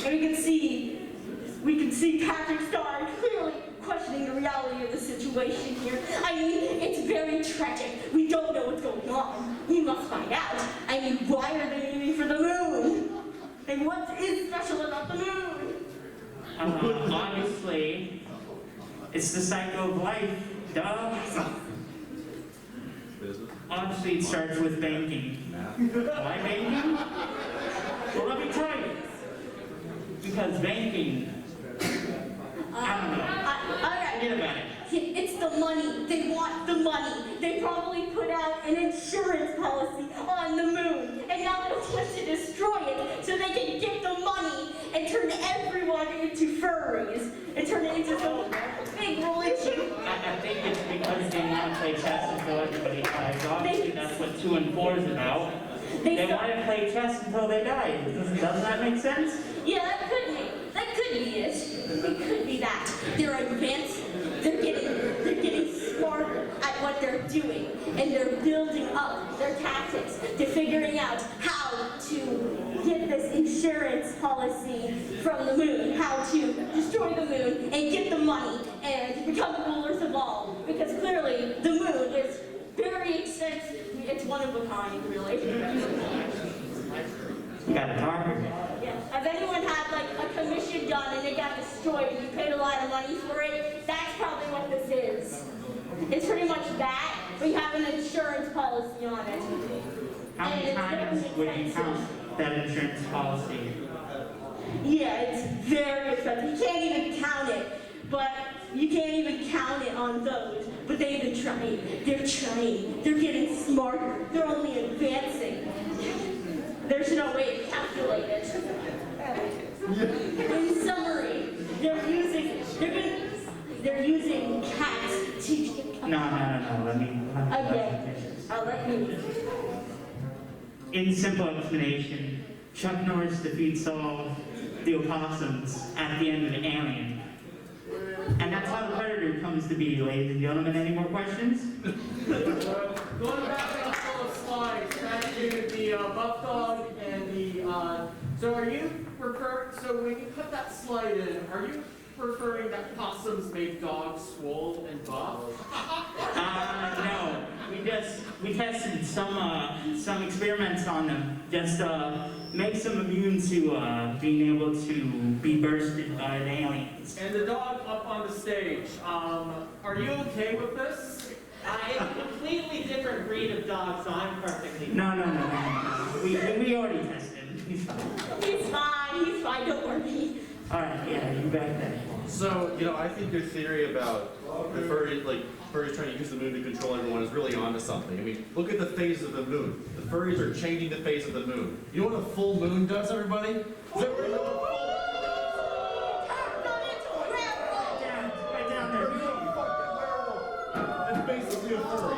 And we can see Patrick Star clearly questioning the reality of the situation here. I mean, it's very tragic. We don't know what's going on. We must find out. I mean, why are they aiming for the moon? And what is special about the moon? Obviously, it's the cycle of life, duh. Obviously, it starts with banking. Why banking? Well, let me tell you. Because banking, I don't know. Forget about it. It's the money. They want the money. They probably put out an insurance policy on the moon, and now they're trying to destroy it so they can get the money and turn everyone into furries and turn it into some big religion. I think it's because they want to play chess until everybody dies. Obviously, that's what 2 and 4 is about. They want to play chess until they die. Doesn't that make sense? Yeah, that could be it. It could be that. They're advancing. They're getting smarter at what they're doing, and they're building up their tactics to figuring out how to get this insurance policy from the moon, how to destroy the moon and get the money and become rulers of all. Because clearly the moon is very expensive. It's one of a kind, really. You got a target. Yeah. If anyone had like a commission done and it got destroyed and you paid a lot of money for it, that's probably what this is. It's pretty much that, but you have an insurance policy on it. How many times would you count that insurance policy? Yeah, it's very expensive. You can't even count it, but you can't even count it on those. But they've been trying. They're trying. They're getting smarter. They're only advancing. There's no way to calculate it. In summary, they're using cats to. No. Let me. Okay, I'll let you. In simple explanation, Chuck Norris defeats all the opossums at the end of the Alien. And that's how the Predator comes to be, ladies and gentlemen. Any more questions? Going back to the couple of slides, back to the buff dog and the, so when you put that slide in, are you preferring that possums make dogs swole and buff? No. We tested some experiments on them. Just makes them immune to being able to be bursted by the aliens. And the dog up on the stage, are you okay with this? It's a completely different breed of dog, so I'm perfectly fine. No. We already tested. He's fine. He's fine, don't worry. Alright, yeah, you back there. So, I think your theory about the furries trying to use the moon to control everyone is really onto something. I mean, look at the phase of the moon. The furries are changing the phase of the moon. You know what a full moon does, everybody? Is everybody know what a full Right down there. That's basically a furry.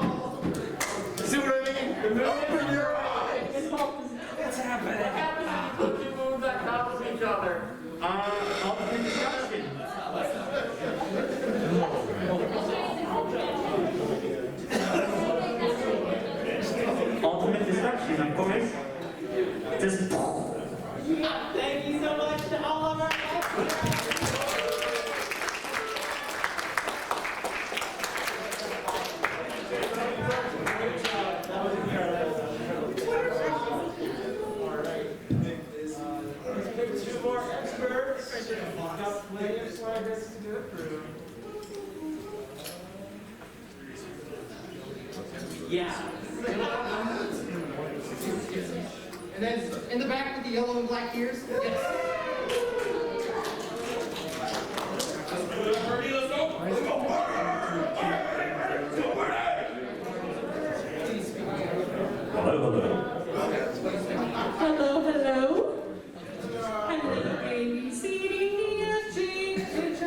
See what I mean? Open your eyes! What's happening? Put two moons on top of each other. Ultimate destruction. Ultimate destruction, of course. Just Thank you so much to all of our experts. Two more experts. Got plenty of sliders to go through. Yeah. And then in the back with the yellow and black ears. Yes. Hello. Hello, A, B, C, D, E, F, G, H, I,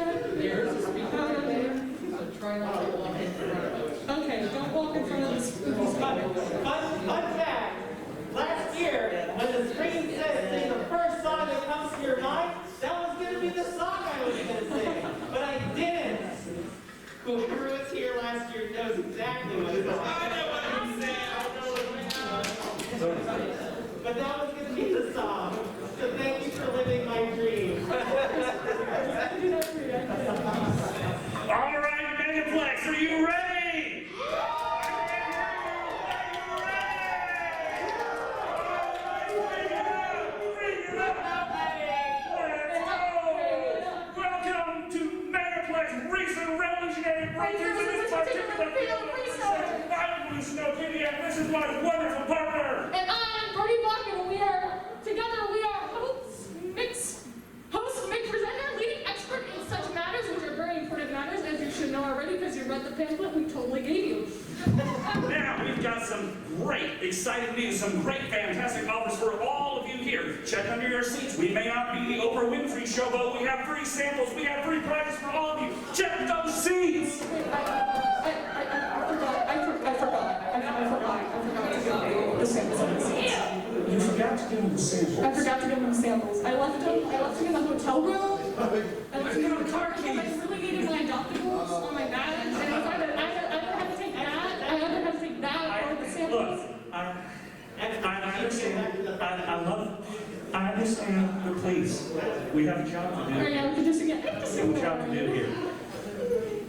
okay, don't walk in front of the spooky spot. Fun fact. Last year, when the screen said sing the first song that comes to your mind, that was going to be the song I was going to sing. But I didn't. Whoever was here last year knows exactly what it was. I know what I'm saying. But that was going to be the song. So thank you for living my dream. All right, Megaplex, are you ready? Welcome to Megaplex recent revolutionary breakthroughs in this particular field. I'm Blue Snow Kitty, and this is my wonderful partner. And I'm Brody Block, and we are hosts, mix presenter, leading expert in such matters, which are very important matters, as you should know already, because you read the pamphlet we totally gave you. Now, we've got some great, exciting news, some great, fantastic offers for all of you here. Check under your seats. We may not be the Oprah Winfrey show, but we have free samples. We have free prizes for all of you. Check those seats. I forgot to give them the samples. You forgot to give them the samples. I forgot to give them samples. I left them in the hotel room. I left them in the car case. I really needed my adoptables on my badge, and I thought that I either had to take that, or the samples. Look, I understand. I understand, but please, we have a job to do. Right now, we can just We have a job to do here.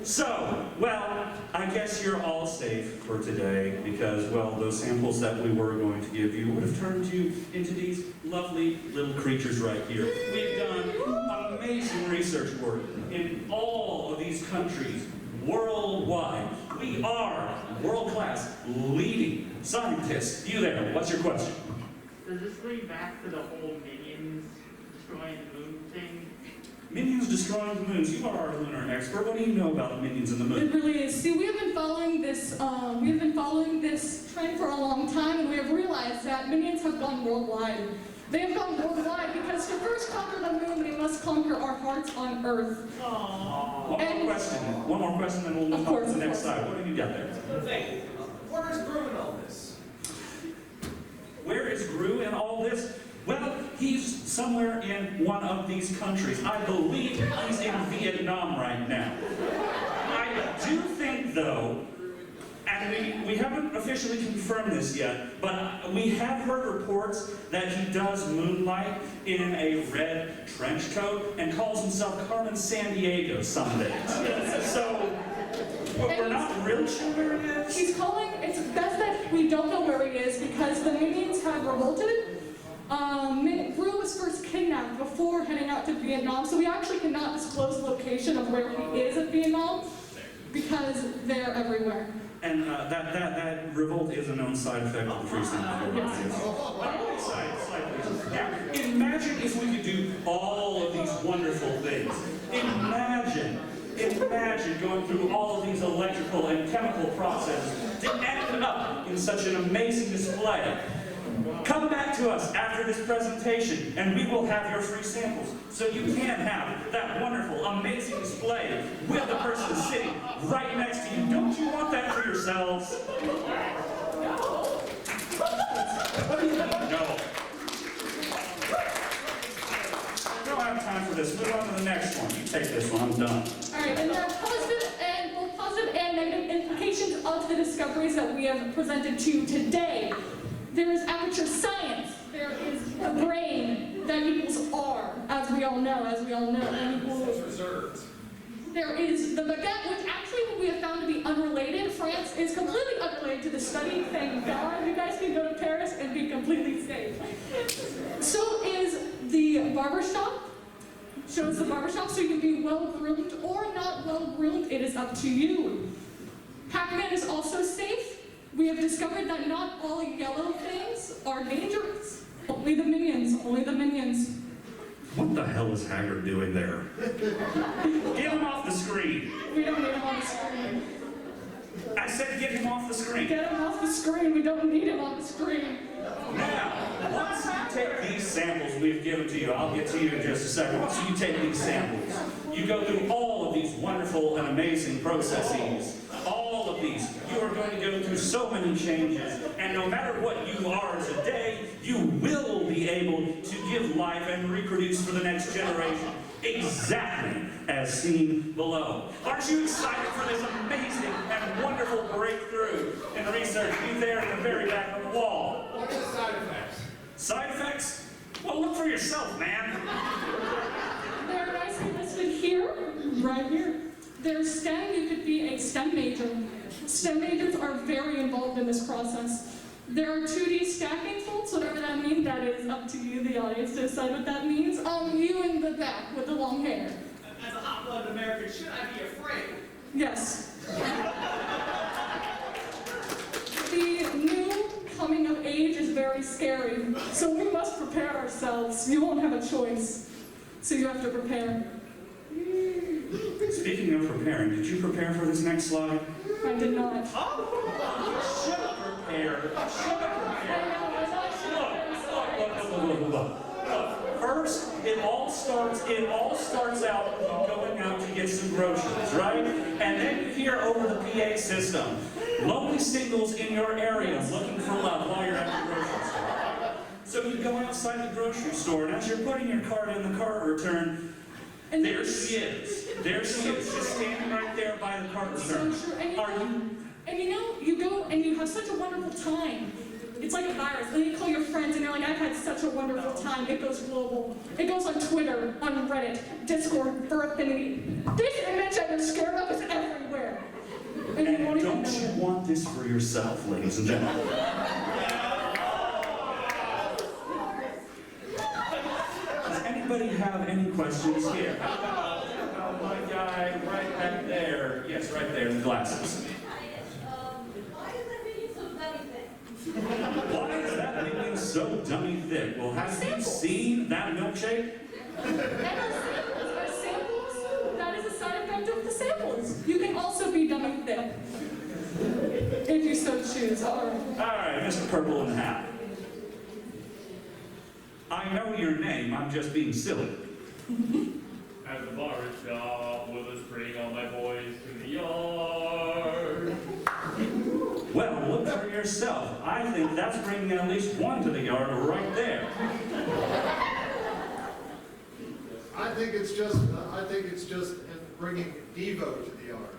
So, well, I guess you're all safe for today because, well, those samples that we were going to give you would have turned you into these lovely little creatures right here. We've done amazing research work in all of these countries worldwide. We are world-class leading scientists. You there, what's your question? Does this lead back to the whole minions destroying the moon thing? Minions destroying the moons. You are our lunar expert. What do you know about minions and the moon? It really is. See, we have been following this trend for a long time, and we have realized that minions have gone worldwide. They have gone worldwide because to first conquer the moon, they must conquer our hearts on Earth. One more question, then we'll move on to the next side. What have you got there? Where's Grommit in all this? Where is Gru in all this? Well, he's somewhere in one of these countries. I believe he's in Vietnam right now. I do think, though, and we haven't officially confirmed this yet, but we have heard reports that he does moonlight in a red trench coat and calls himself Carmen Sandiego some days. So, we're not really sure where he is. It's best that we don't know where he is because the minions have revolted. Gru was first kidnapped before heading out to Vietnam, so we actually cannot disclose the location of where he is in Vietnam because they're everywhere. And that revolt is a known side effect of the free sample. Now, imagine if we could do all of these wonderful things. Imagine going through all of these electrical and chemical processes to end up in such an amazing display. Come back to us after this presentation and we will have your free samples so you can have that wonderful, amazing display with the person sitting right next to you. Don't you want that for yourselves? What do you mean, no? I don't have time for this. Move on to the next one. You take this one. I'm done. All right, and there are both positive and negative implications of the discoveries that we have presented to you today. There is amateur science. There is the brain that equals R, as we all know, and equals. There is the baguette, which actually we have found to be unrelated. France is completely unrelated to the study. Thank God. You guys can go to Paris and be completely safe. So is the barbershop. Shows the barbershop, so you can be well-groomed or not well-groomed. It is up to you. Pac-Man is also safe. We have discovered that not all yellow things are dangerous. Only the minions, only the minions. What the hell is Haggard doing there? Get him off the screen. We don't need him on the screen. I said get him off the screen. Get him off the screen. We don't need him on the screen. Now, once you take these samples we've given to you, I'll get to you in just a second. Once you take these samples, you go through all of these wonderful and amazing processes. All of these. You are going to go through so many changes, and no matter what you are today, you will be able to give life and reproduce for the next generation exactly as seen below. Aren't you excited for this amazing and wonderful breakthrough in research? You there in the very back of the wall. What are the side effects? Side effects? Well, look for yourself, man. They're nicely listed here, right here. There's STEM. You could be a STEM major. STEM majors are very involved in this process. There are 2D stacking tools, whatever that means. That is up to you, the audience, to decide what that means. You in the back with the long hair. As a hot-blooded American, should I be afraid? Yes. The new coming of age is very scary, so we must prepare ourselves. You won't have a choice, so you have to prepare. Speaking of preparing, did you prepare for this next slide? I did not. You should have prepared. Look. First, it all starts out with you going out to get some groceries, right? And then you hear over the PA system, lonely singles in your area looking for love while you're at the grocery store. So you go outside the grocery store, and as you're putting your cart in the cart return, and there she is. There she is, just standing right there by the cart return. And you go and you have such a wonderful time. It's like a virus. And you call your friends and you're like, I've had such a wonderful time. It goes global. It goes on Twitter, on Reddit, Discord, for affinity. This image that you're scared of is everywhere. And you won't even know it. Don't you want this for yourself, ladies and gentlemen? Does anybody have any questions here? Oh, my guy right back there. Yes, right there in the glasses. Why is that minion so dummy thick? Well, have you seen that milkshake? And our samples, that is a side effect of the samples. You can also be dummy thick. If you so choose. All right, Mr. Purple in the Hat. I know your name, I'm just being silly. At the barbershop with a string on my boys to the yard. Well, look for yourself. I think that's bringing at least one to the yard right there. I think it's just bringing Devo to the yard.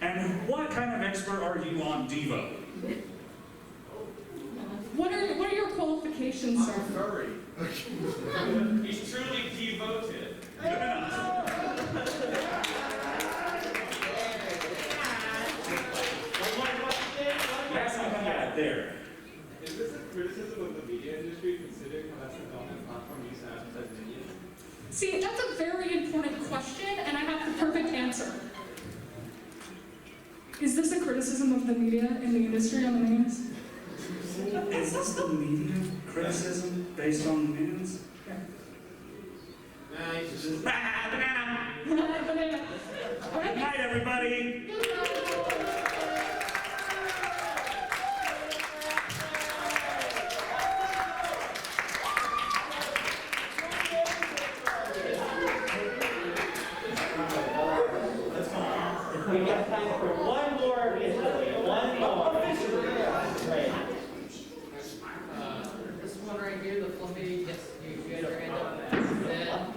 And what kind of expert are you on Devo? What are your qualifications, sir? I'm furry. He's truly devoted. Good enough. There. Is this a criticism of the media industry, considering how that's the dominant platform used to advertise minions? See, that's a very important question, and I have the perfect answer. Is this a criticism of the media and the industry on the names? Is this the media criticism based on the names? Banana. Good night, everybody. We got time for one more officially. One more. Right. This one right here, the fluffy, yes, you guys are hand up. Then,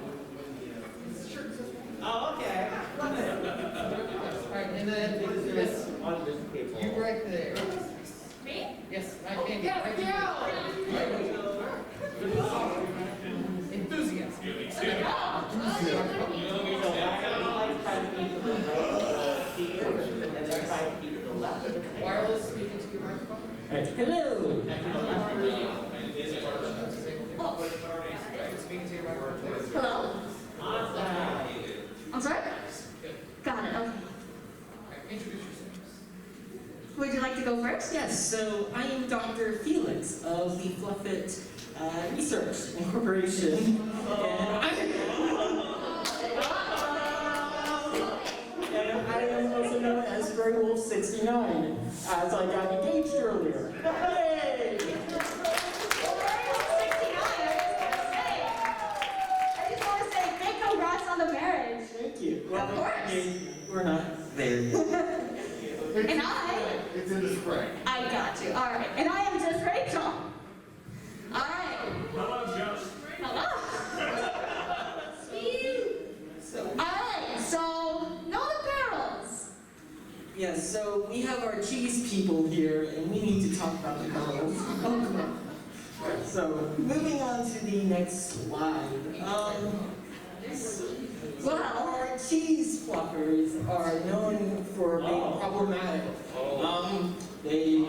Oh, okay. alright, and then this, On this paper. you right there. Me? Yes, I can't get right Enthusiasm. Wireless speaking to your microphone. Hello. Speaking to your microphone. Hello? I'm sorry? Got it, okay. Introduce yourselves. Would you like to go first? Yes, so I am Dr. Felix of the Fluffit Research Incorporation. And I am also known as Grey Wolf 69, as I got engaged earlier. Yay! On the marriage. Thank you. Of course. We're not there yet. And I. It's in the spring. I got you. All right. And I am just Rachel. All right. Hello, Josh. Hello. All right. So, know the barrels. Yes, so we have our cheese people here, and we need to talk about the barrels. Oh, come on. So, moving on to the next slide. Well, our cheese fluffers are known for being problematic. They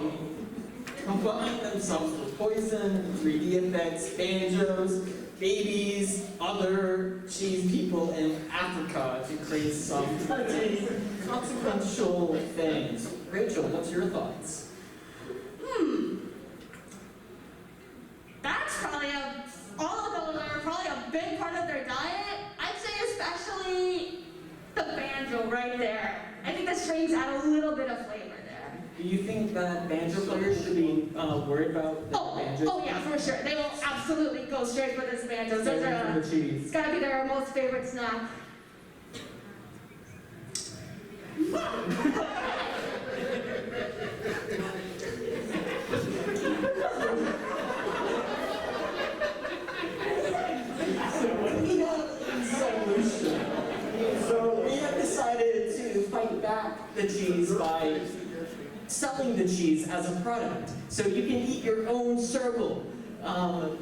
combine themselves with poison, 3D effects, banjos, babies, other cheese people in Africa to create some pretty consequential things. Rachel, what's your thoughts? That's probably all of those are probably a big part of their diet. I'd say especially the banjo right there. I think the strings add a little bit of flavor there. Do you think that banjo players should be worried about the banjos? Oh yeah, for sure. They will absolutely go straight for this banjos. Those are, the cheese. it's gotta be their most favorite snack. So we have decided to fight back the cheese by selling the cheese as a product. So you can eat your own circle.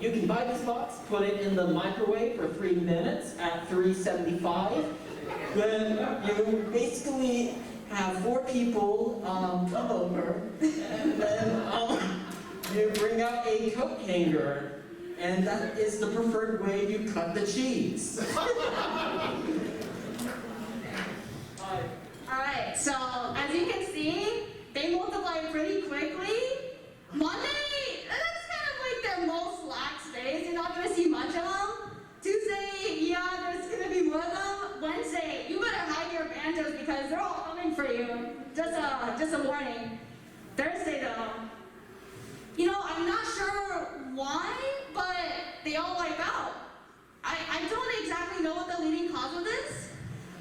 You can buy this box, put it in the microwave for 3 minutes at 375. Then you basically have 4 people come over, and then you bring out a coat hanger, and that is the preferred way you cut the cheese. Alright, so as you can see, they multiply pretty quickly. Monday, that's kind of like their most lax days. You're not gonna see much of them. Tuesday, yeah, there's gonna be more of them. Wednesday, you better hide your banjos because they're all coming for you. Just a warning. Thursday though, you know, I'm not sure why, but they all wipe out. I don't exactly know what the leading cause of this,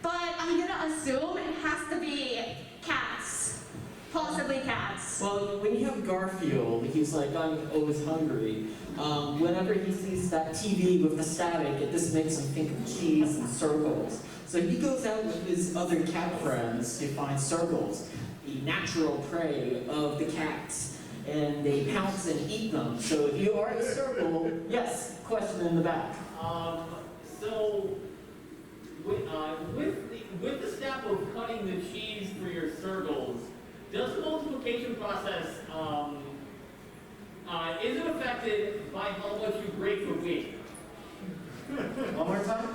but I'm gonna assume it has to be cats. Possibly cats. Well, when you have Garfield, he's like, I'm always hungry. Whenever he sees that TV with the static, it just makes him think of cheese and circles. So he goes out with his other cat friends to find circles, the natural prey of the cats, and they pounce and eat them. So if you are a circle, yes, question in the back. So, with the step of cutting the cheese for your circles, does the multiplication process, is it affected by how much you break for weight? One more time?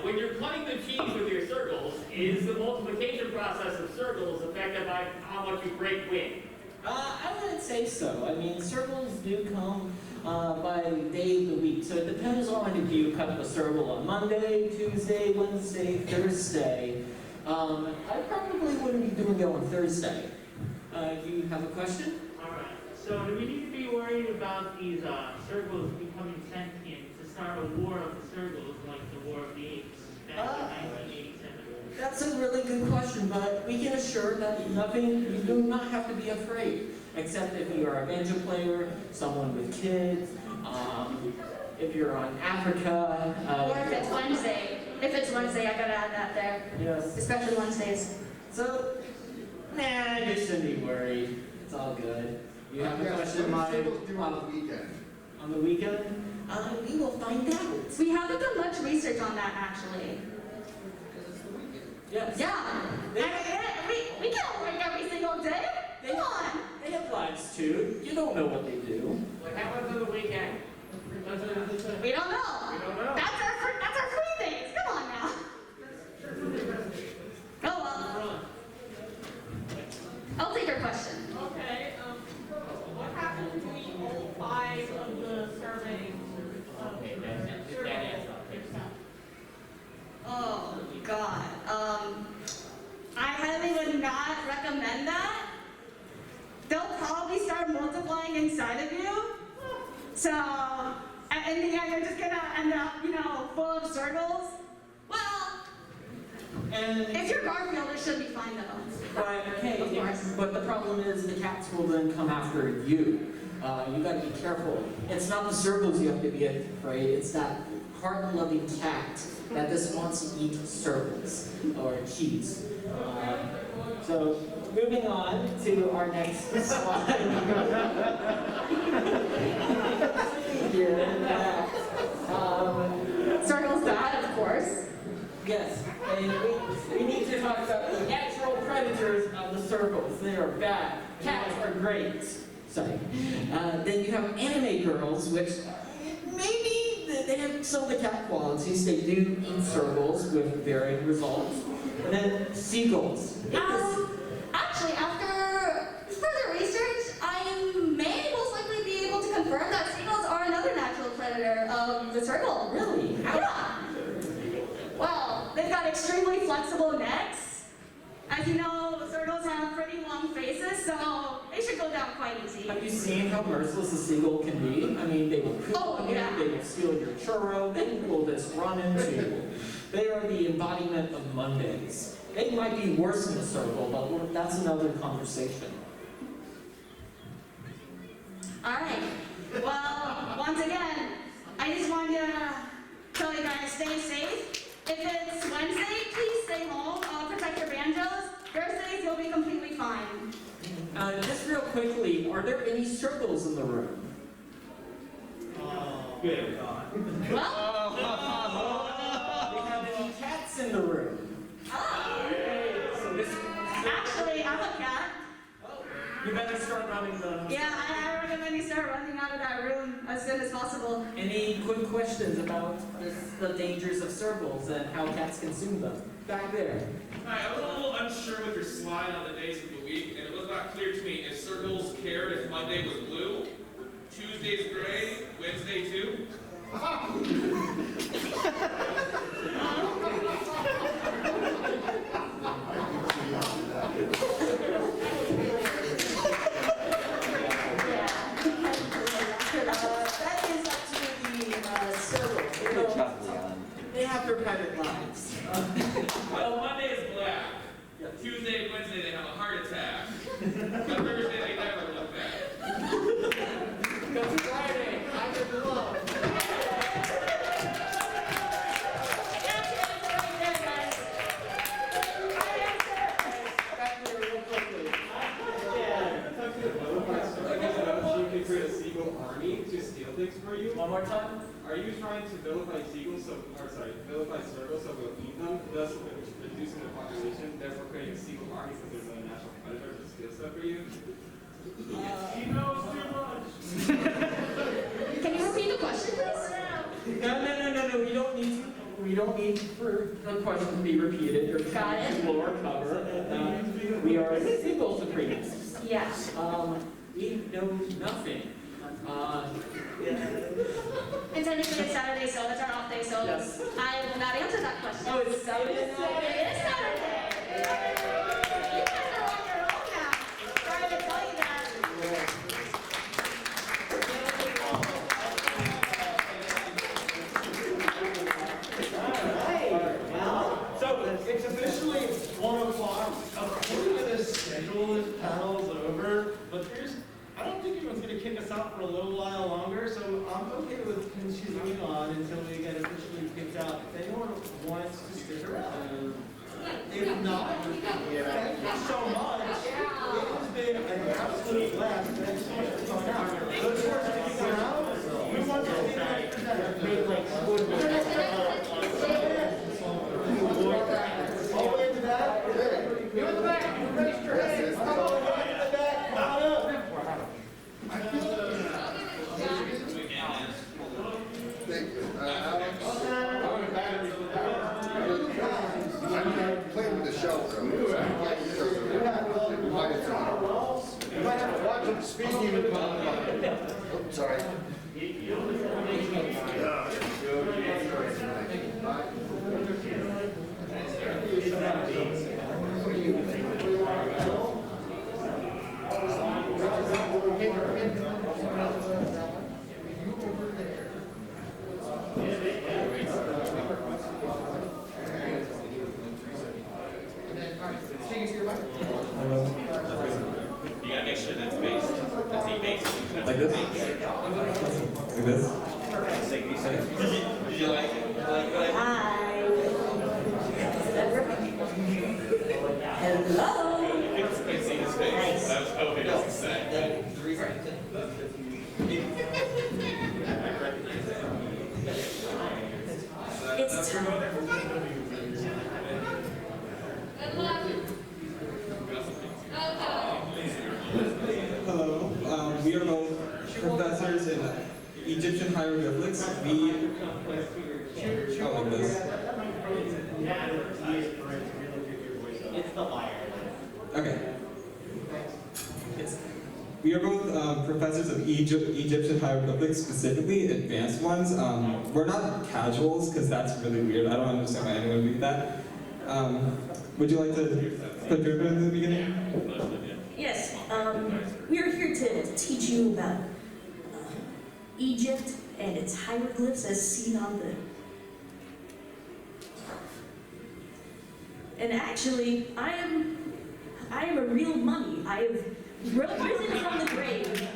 When you're cutting the cheese with your circles, is the multiplication process of circles affected by how much you break wind? I wouldn't say so. I mean, circles do come by day of the week, so it depends on if you cut the circle on Monday, Tuesday, Wednesday, Thursday. I probably wouldn't be doing it on Thursday. Do you have a question? Alright, so do we need to be worried about these circles becoming sentient to start a war of the circles like the War of the Apes back in 1987? That's a really good question, but we can assure that you do not have to be afraid, except if you are a banjo player, someone with kids, if you're on Africa. Or if it's Wednesday. If it's Wednesday, I gotta add that there. Yes. Especially Wednesdays. So, nah, you shouldn't be worried. It's all good. You have a question, What do Mike? circles do on the weekend? On the weekend? We will find out. We haven't done much research on that, actually. Yes. Yeah. We can't work every single day. Come on. They have lives too. You don't know what they do. What happens on the weekend? We don't know. We don't know. That's our free days. Come on now. Oh well. I'll take your question. Okay, what happened to all 5 of the surveys? Oh God. I highly would not recommend that. They'll probably start multiplying inside of you. So, in the end, you're just gonna end up, full of circles. Well, if you're Garfield, it should be fine though. Right, okay. Of course. But the problem is the cats will then come after you. You gotta be careful. It's not the circles you have to be afraid, it's that heart-loving cat that just wants to eat circles or cheese. So, moving on to our next slide. Circles bad, of course. Yes, and we need to talk about the natural predators of the circles. They are bad. Cats are great. Sorry. Then you have anime girls, which maybe they have some of the cat qualities. They do eat circles with varying results. And then seagulls. Actually, after further research, I may most likely be able to confirm that seagulls are another natural predator of the circle. Really? Yeah. Well, they've got extremely flexible necks. As you know, circles have pretty long faces, so they should go down quite easy. Have you seen how merciless a seagull can be? I mean, they will poop on you, they will steal your churro, they will just run into you. They are the embodiment of Mondays. They might be worse than a circle, but that's another conversation. All right. Well, once again, I just wanted to tell you guys, stay safe. If it's Wednesday, please stay home. Protect your banjos. Thursdays, you'll be completely fine. Just real quickly, are there any circles in the room? Good. We have any cats in the room? Actually, I'm a cat. You better start running the... Yeah, I recommend you start running out of that room as soon as possible. Any quick questions about the dangers of circles and how cats consume them? Back there. Hi, I was a little unsure with your slide on the days of the week, and it was not clear to me if circles cared if Monday was blue, Tuesday's gray, Wednesday too. That is actually the circle. They have their private lives. Well, Monday is black. Tuesday and Wednesday they have a heart attack. But Thursday they never look back. Because Friday, I get love. Create a seagull army to steal things for you. One more time. Are you trying to vilify seagulls, vilify circles so we'll eat them, thus reducing the population, therefore creating a seagull army since there's a natural predator to steal stuff for you? He knows too much. Can you repeat the question, please? No, we don't need to. We we don't need for the question to be repeated or to floor cover. We are single supremacists. Yes. We know nothing. And technically it's Saturday, so it's our off day, so Yes. I will not answer that question. Oh, it's Saturday? It is Saturday. You guys are on your own now. Sorry to tell you that. So it's officially 1 o'clock. According to this schedule, this panel's over. But I don't think anyone's going to kick us out for a little while longer. So I'm okay with continuing on until we get officially kicked out. If anyone wants to stick around. If not, thank you so much. It has been an absolute blast. Thanks so much for coming out. Those who are sticking around, we want to see that make like all the way in the back. You in the back. Raise your hand. Come on, right in the back. Come on up. Thank you. Alex. I'm playing with the show, so You might have to watch them speaking. Oh, sorry. You gotta make sure that's based. That's the base. Like this? Like this? Did you like it? Hi. Hello. I see his face. I was hoping it was the same. It's time. Hello, we are both professors in Egyptian hieroglyphics. Like this. It's the wire. Okay. Yes. We are both professors of Egyptian hieroglyphics, specifically advanced ones. We're not casuals, because that's really weird. I don't understand why anyone would do that. Would you like to put your in the beginning? Yes, we are here to teach you about Egypt and its hieroglyphs as seen on the... And actually, I am a real mummy. I have risen from the grave,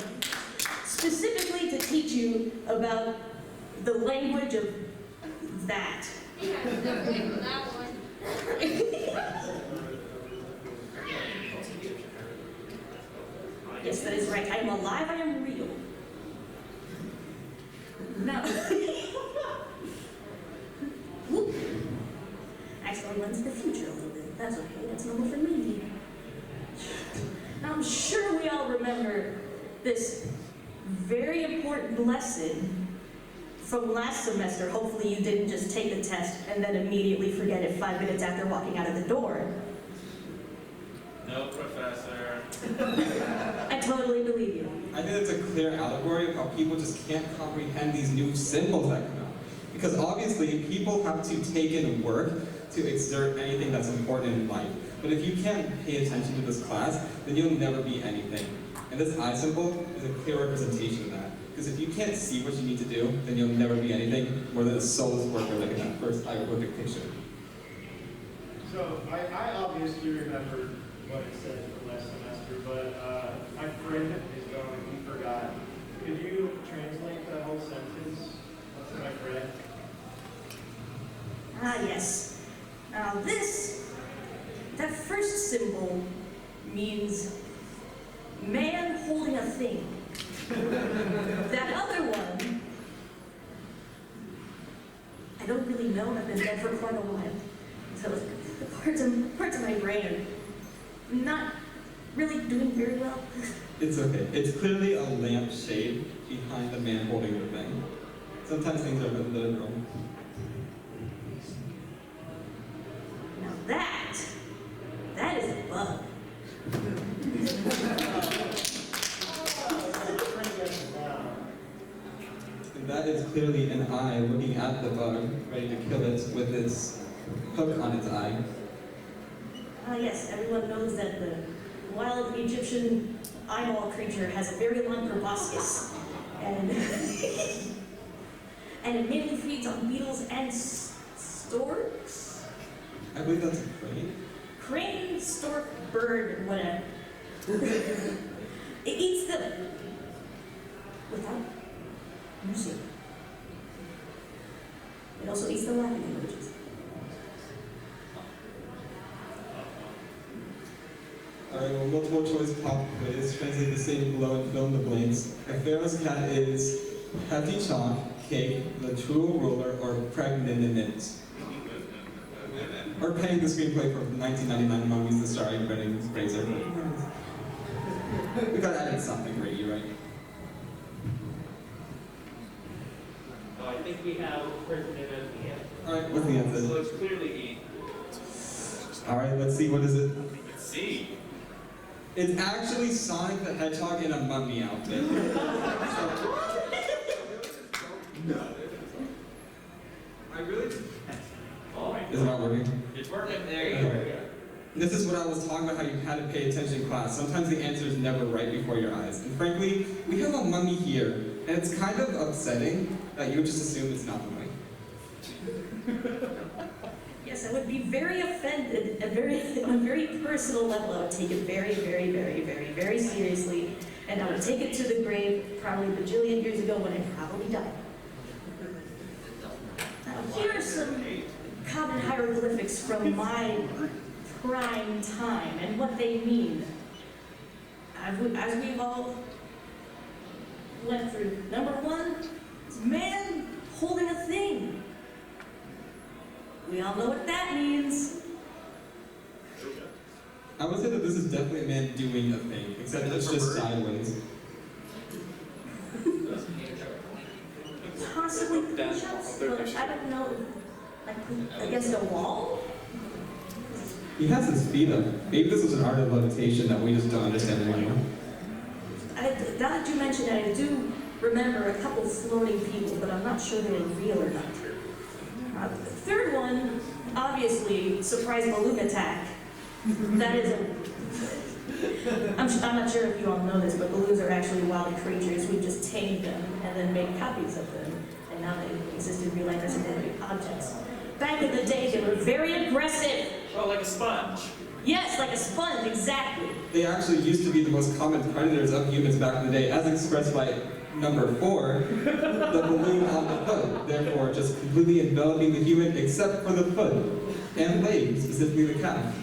specifically to teach you about the language of that. You have to go away from that one. Yes, that is right. I am alive, I am real. Now, whoop. Actually, lends the future a little bit. That's okay, that's normal for me. Now, I'm sure we all remember this very important lesson from last semester. Hopefully you didn't just take the test and then immediately forget it 5 minutes after walking out of the door. No, Professor. I totally believe you. I think it's a clear allegory of how people just can't comprehend these new symbols that come out. Because obviously, people have to take in work to exert anything that's important in life. But if you can't pay attention to this class, then you'll never be anything. And this eye symbol is a clear representation of that. Because if you can't see what you need to do, then you'll never be anything more than a soulless worker like in that first hieroglyphic picture. So I obviously remembered what it said from last semester, but my friend is going, he forgot. Could you translate that whole sentence? What's my friend? Ah, yes. Now that first symbol means man holding a thing. That other one, I don't really know. I've been dead for quite a while. So the parts of my brain are not really doing very well. It's okay. It's clearly a lamp shade behind the man holding the thing. Sometimes things are written that are wrong. Now that is a bug. And that is clearly an eye looking at the bug, ready to kill it with its hook on its eye. Yes, everyone knows that the wild Egyptian eyeball creature has a very long proboscis. And, and it mainly feeds on beetles and storks? I believe that's a crane. Crane, stork, bird, whatever. It eats them without music. It also eats the laughing emojis. Alright, well, multiple choice pop quiz. Translate the same below and fill in the blanks. A Pharaoh's cat is hefty chalk, cake, the true ruler, or pregnant. Or paying the screenplay for 1999 Mummies, the starring Brendan Fraser. We gotta add in something for you, right? Oh, I think we have person in at the end. Alright, what's the answer? So it's clearly E. Alright, let's see, what is it? It's C. It's actually Sonic the Hedgehog in a mummy outfit. No. I really. Is it not working? It's working. There you go. This is what I was talking about, how you had to pay attention in class. Sometimes the answer is never right before your eyes. And frankly, we have a mummy here, and it's kind of upsetting that you would just assume it's not the mummy. Yes, I would be very offended, on a very personal level. I would take it very, very, very, very, very seriously, and I would take it to the grave probably a bajillion years ago when it probably died. Now, here are some common hieroglyphics from my prime time and what they mean. As we've all went through. Number one, it's man holding a thing. We all know what that means. I would say that this is definitely a man doing a thing, except it's just sideways. Possibly push-ups, but I don't know, like against a wall? He has his feet up. Maybe this was an art of levitation that we just don't understand anymore. Now that you mention it, I do remember a couple floating people, but I'm not sure they were real or not. The third one, obviously, surprise balloon attack. That is I'm not sure if you all know this, but balloons are actually wild creatures. We just tamed them and then made copies of them, and now they exist in real life as inanimate objects. Back in the day, they were very aggressive. Oh, like a sponge. Yes, like a sponge, exactly. They actually used to be the most common predators of humans back in the day, as expressed by number 4, the balloon on the foot, therefore just completely enveloping the human except for the foot and leg, specifically the calf.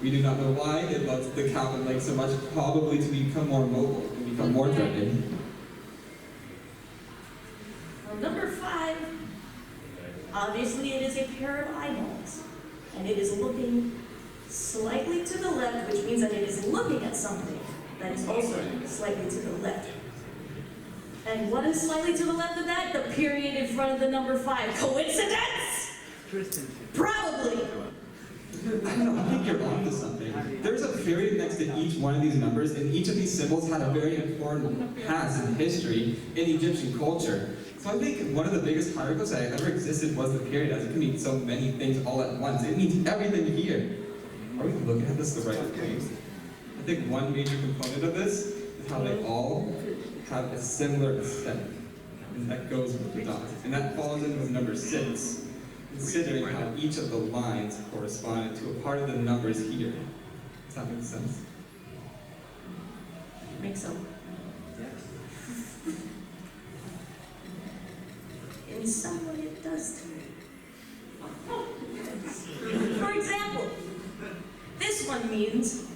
We do not know why it loves the calf and leg so much, probably to become more mobile and become more threatening. Number 5, obviously it is a pair of eyeballs, and it is looking slightly to the left, which means that it is looking at something that is also slightly to the left. And what is slightly to the left of that? The period in front of the number 5. Coincidence? Probably. I don't know, I think you're onto something. There's a period next to each one of these numbers, and each of these symbols had a very important past in history in Egyptian culture. So I think one of the biggest hieroglyphs that ever existed was the period, as it can mean so many things all at once. It means everything here. Are we looking at this the right way? I think one major component of this is how they all have a similar aesthetic, and that goes with the dots. And that falls in with number 6, considering how each of the lines corresponded to a part of the numbers here. Does that make sense? Makes so. In some way it does to me. For example, this one means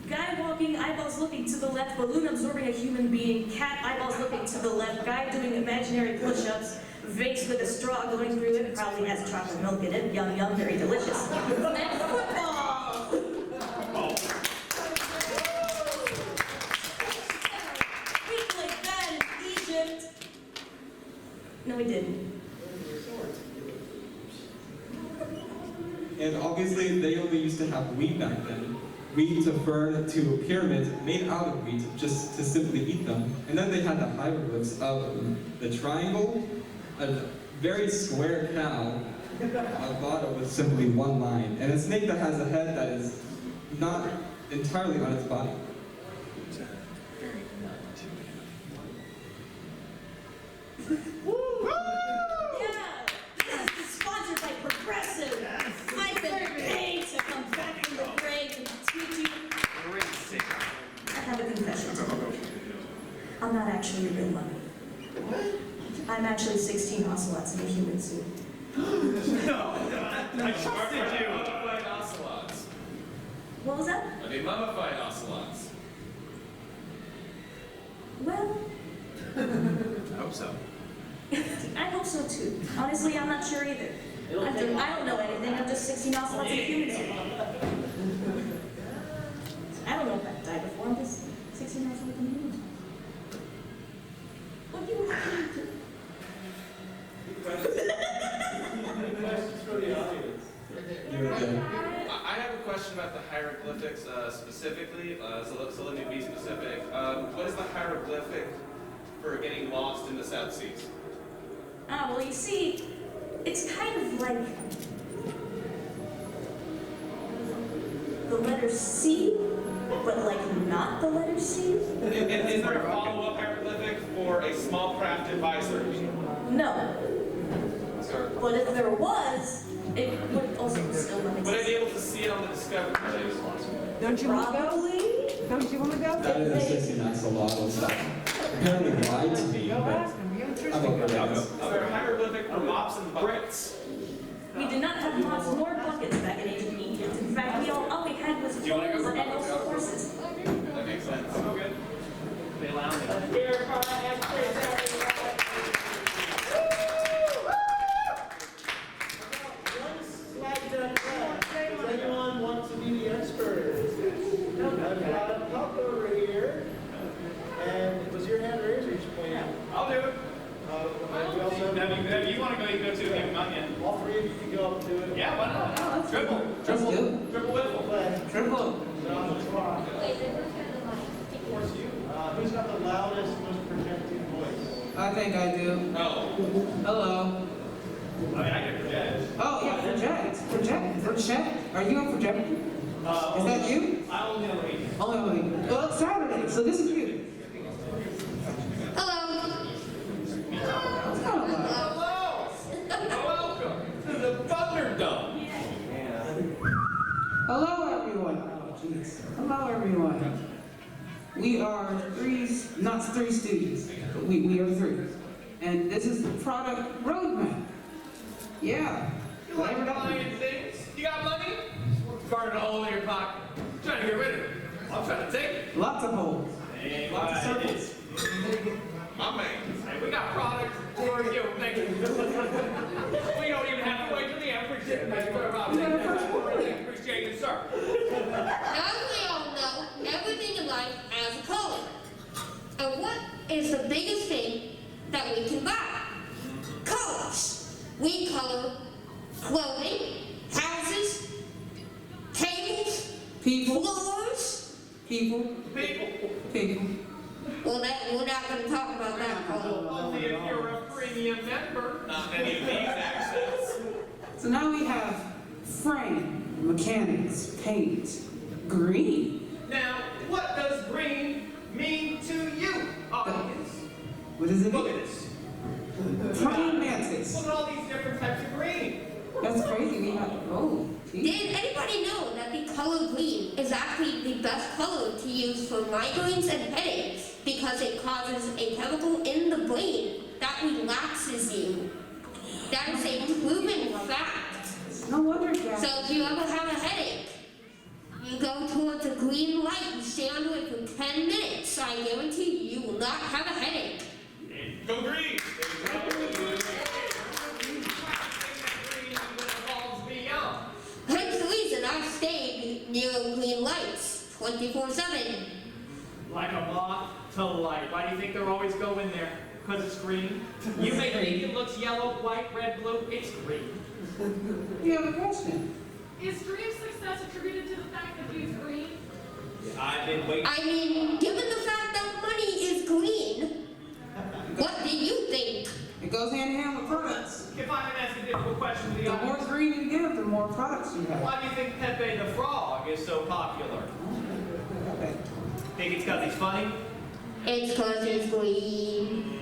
guy walking, eyeballs looking to the left, balloon absorbing a human being, cat eyeballs looking to the left, guy doing imaginary push-ups, vase with a straw going through it, probably has chocolate milk in it, yum yum, very delicious. And football! We played that in Egypt. No, we didn't. and obviously they only used to have wheat back then. Wheat to fern to pyramids made out of wheat just to simply eat them. And then they had the hieroglyphs of the triangle, a very square cow, a bottle with simply one line, and a snake that has a head that is not entirely on its body. Yeah! This is sponsored by Progressive. I've been paid to come back from the grave and teach you. I have a confession. I'm not actually a real mummy. I'm actually 16 ocelots in a human suit. I trusted you. Mummified ocelots. What was that? I mean, mummified ocelots. Well, I hope so. I hope so too. Honestly, I'm not sure either. I don't know anything. I'm just 16 ocelots in a human suit. I don't know if I've died before. I'm just 16 ocelots in a human suit. What do you want me to do? Questions for the audience. I have a question about the hieroglyphics specifically, so let me be specific. What is the hieroglyphic for getting lost in the South Seas? Ah, well, you see, it's kind of like the letter C, but like not the letter C. Is there a follow-up hieroglyphic for a small craft advisor? No. But if there was, it would also still not Would I exist. be able to see it on the Discovery page? Don't you want to go? Don't you want to go? That is a 16 axolotl stuff. Apparently lied to me, but I'm okay with this. Is there a hieroglyphic for mops and buckets? We did not have mops nor buckets back in ancient Egypt. In fact, all we had was Do you want to go clothes for and also horses. That makes sense. Okay. They allow me. Does anyone want to be the expert? I've got a pup over here. And was your hand raised or you just pointing out? I'll do it. We also have If you want to go, you go too. If not yet. all three of you can go up to it. Yeah, why not? Triple. Triple Whipple. play. Triple. So on the clock. Of course, you. Who's got the loudest, most projected voice? I think I do. No. Hello. I mean, I can project. Oh, yeah, project. Are you on project? Is that you? I only know 8. Only on me. Well, it's Saturday, so this is you. Hello. It's kind of loud. Hello. Welcome to the Thunderdome. Hello, everyone. Oh, jeez. Hello, everyone. We are not three students, but we are three. And this is the product roadmap. Yeah. You like buying things? You got money? Burning a hole in your pocket. Trying to get rid of it. I'm trying to take it. Lots of holes. Hey, Lots of circles. My man. Hey, we got product for you. Thank you. We don't even have to wait till the end. Appreciate it. Appreciate it, sir. As we all know, everything in life has a color. And what is the biggest thing that we can buy? Colors. We color clothing, houses, tables, people, floors. People. Well, we're not going to talk about that color. Only if you're a premium member. Not any of these accents. So now we have frame, mechanics, paint, green. Now, what does green mean to you, audience? What does it mean? Look at this. Praying mantis. Look at all these different types of green. That's crazy. We have, oh, geez. Did anybody know that the color green is actually the best color to use for migraines and headaches because it causes a chemical in the brain that relaxes you? That is a proven fact. No wonder, Jack. So if you ever have a headache, you go towards a green light, you stay under it for 10 minutes. I guarantee you will not have a headache. Go green. Hence the reason I stayed near green lights 24/7. Like a moth to light. Why do you think they're always going there? Because it's green? You may think it looks yellow, white, red, blue. It's green. You have a question. Is Dream's success attributed to the fact that he's green? I've been waiting. I mean, given the fact that money is green, what do you think? It goes hand in hand with products. If I can ask a difficult question to the The more audience, green you give, the more products you have. why do you think Pepe the Frog is so popular? Think it's because he's funny? It's because he's green.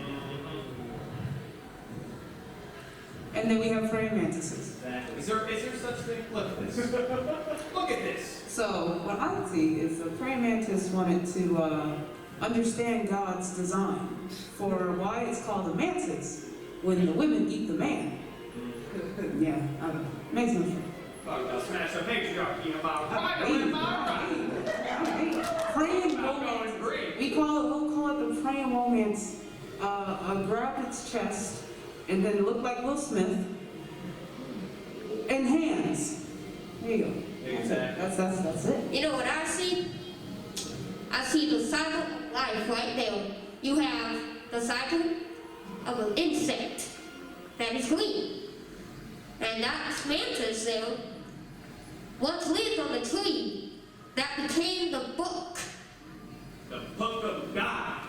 And then we have praying mantises. Exactly. Is there such thing? Look at this. Look at this. So what I see is the praying mantis wanted to understand God's design for why it's called a mantis when the women eat the man. Yeah, I don't know. Makes no sense. Smash the patriarchy about Praying romance. We'll call it the praying romance. Grabbed its chest and then looked like Will Smith. And hands. There you go. Exactly. That's it. You know what I see? I see the cycle of life right there. You have the cycle of an insect that is green. And that mantis there once lived on the tree that became the book. The book of God.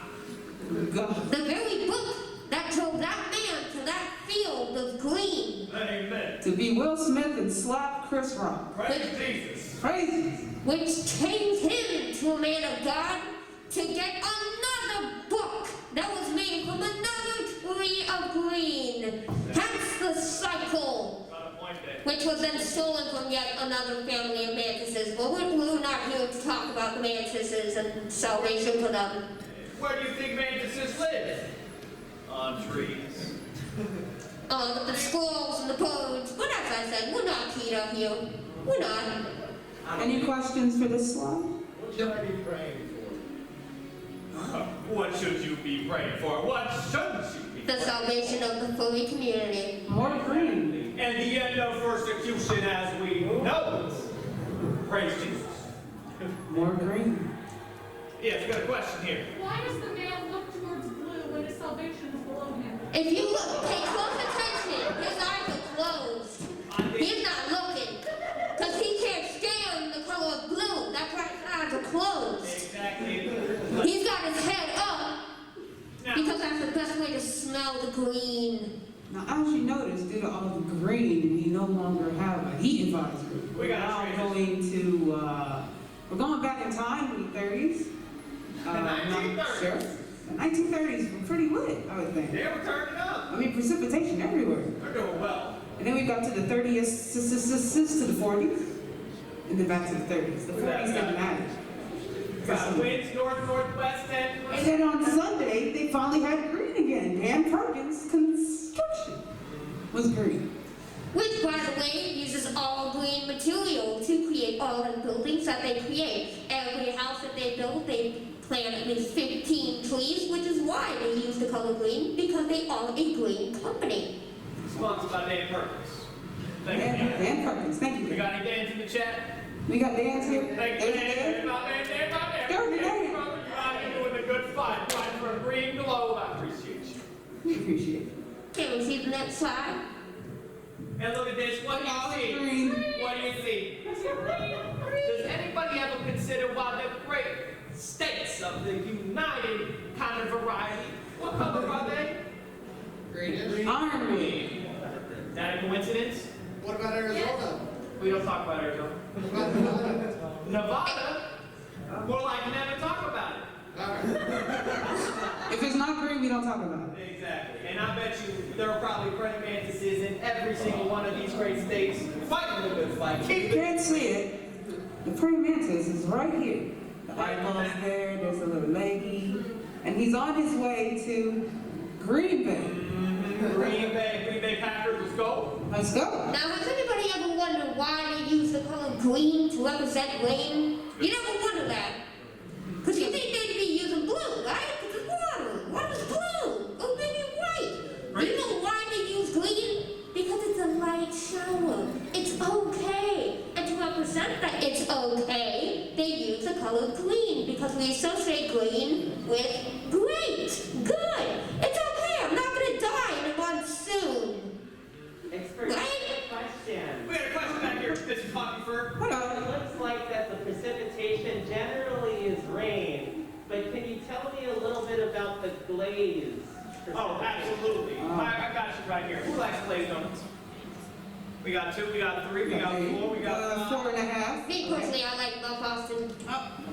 The very book that drove that man to that field of green. Amen. To be Will Smith and slap Chris Rock. Praise Jesus. Praise Jesus. Which changed him to a man of God to get another book that was made from another tree of green. Hence the cycle. Which was then stolen from yet another family of mantises. But we're not here to talk about the mantises and salvation for them. Where do you think mantises live? On trees. The squirrels and the birds. But as I said, we're not Peter here. We're not. Any questions for this slide? What should I be praying for? What should you be praying for? What shouldn't you be? The salvation of the furry community. More green. And the end of persecution as we know it. Praise Jesus. More green. Yes, got a question here. Why does the man look towards blue when his salvation is below him? If you look, pay close attention. His eyes are closed. He's not looking. Because he can't stand the color of blue. That's why his eyes are closed. Exactly. He's got his head up. Because that's the best way to smell the green. Now, as you notice, due to all the green, we no longer have a heat advisory. We're now going to, we're going back in time to the 30s. The 1930s. Sure. The 1930s were pretty lit, I would think. They were turning up. I mean, precipitation everywhere. They're doing well. And then we got to the 30s, to the 40s, and then back to the 30s. The 40s didn't matter. Got winds north, northwest, And then on Sunday, they finally had green again. Dan Perkins' construction was green. Which, by the way, uses all green material to create all the buildings that they create. Every house that they build, they plant at least 15 trees, which is why they use the color green, because they are a green company. Sponsored by Dan Perkins. Thank you, Dan. Dan Perkins, thank you. We got any Dans in the chat? We got Dan's here. Thank you, Dan. You're doing a good fight. Fighting for a green globe. I appreciate you. We appreciate it. Can we see the next slide? And look at this. What do you see? What do you see? Does anybody ever consider why the great states of the United kind of variety? What color are they? Green. Army. Is that a coincidence? What about Arizona? We don't talk about Arizona. Nevada? More like never talk about it. If it's not green, we don't talk about it. Exactly. And I bet you there are probably praying mantises in every single one of these great states fighting a good fight. You can't see it. The praying mantis is right here. The eyeball's there, there's a little leggy. And he's on his way to Green Bay. Green Bay Packers, let's go. Let's go. Now, has anybody ever wondered why they use the color green to represent rain? You never wonder that. Because you think they'd be using blue, right? Because it's water. Water's blue. Oh, maybe white. Do you know why they use green? Because it's a light shower. It's okay. And to represent that it's okay, they use the color green because we associate green with great, good. It's okay. I'm not going to die in a monsoon. Expert Right? question. We got a question back here. This is Poppy Oh, absolutely. I got you right here. Who likes glazed donuts? We got 2, we got 3, we got 4, we got 4.5. Me personally, I like Mount Boston.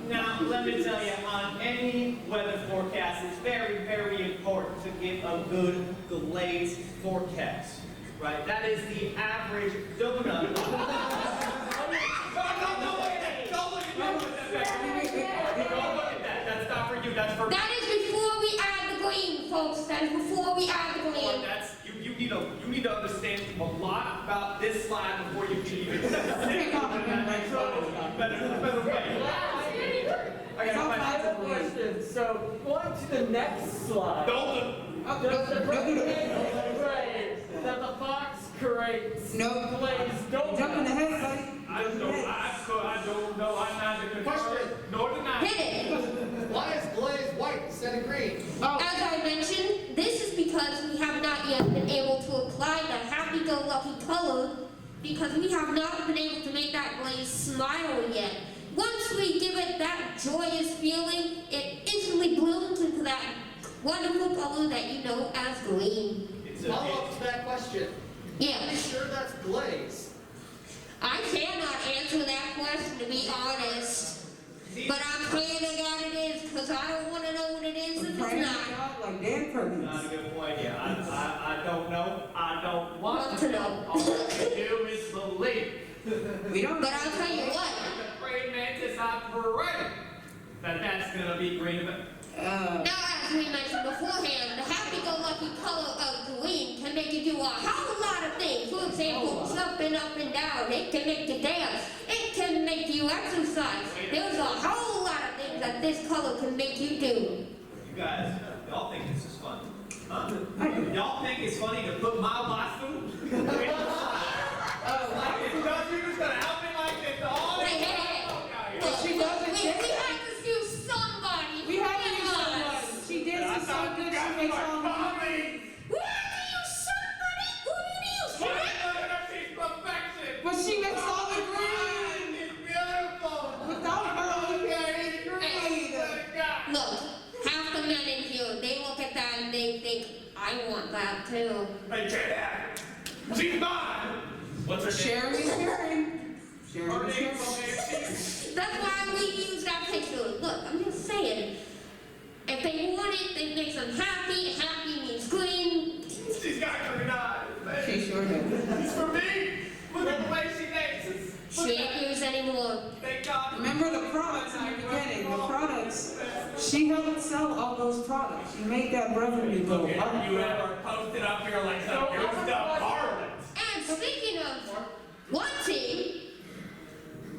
Now, let me tell you, on any weather forecast, it's very, very important to get a good glazed forecast, right? That is the average donut. No, wait a minute. Don't look at that. Don't look at that. That's not for you. That's for me. That is before we add the green, folks. That is before we add the green. You need to understand a lot about this slide before you can even better way. I have a question. So, going to the next slide. That the box creates glazed donuts. Jumping ahead, buddy. I don't know. I'm not the Question. nor deny. Hit it. Why is glazed white instead of green? As I mentioned, this is because we have not yet been able to apply the happy-go-lucky color because we have not been able to make that glaze smile yet. Once we give it that joyous feeling, it instantly blooms into that wonderful color that you know as green. Follow up to that question. Yeah. Are you sure that's glazed? I cannot answer that question, to be honest. But I'm praying to God it is, because I don't want to know what it is if it's not. Like Dan Perkins. Not a good point. Yeah, I don't know. I don't Want to know. All I do is believe. But I'll tell you what. The praying mantis, I pray that's gonna be green. Now, as we mentioned beforehand, the happy-go-lucky color of green can make you do a whole lot of things. For example, jumping up and down. It can make you dance. It can make you exercise. There's a whole lot of things that this color can make you do. You guys, y'all think this is fun? Huh? Y'all think it's funny to put my Wasu? Like you was gonna help me like this all the Hey. We had to use somebody. We had to use somebody. She dances so good, she makes all the money. We had to use somebody. Who did you use? But she makes all the green. It's beautiful. Without her, we can't green. Look, half the men in here, they look at that and they think, I want that too. Hey, Chad, she's mine. What's her Sharing is caring. Sharing is caring. That's why we use that picture. Look, I'm just saying. If they want it, it makes them happy. Happy means green. She's got green eyes, man. She sure does. It's for me. Look at the way she dances. She ain't use anymore. Thank God. Remember the products in the beginning. The products. She helped sell all those products. She made that revenue go up. You ever posted up here like some good stuff, harlot? And speaking of wanting,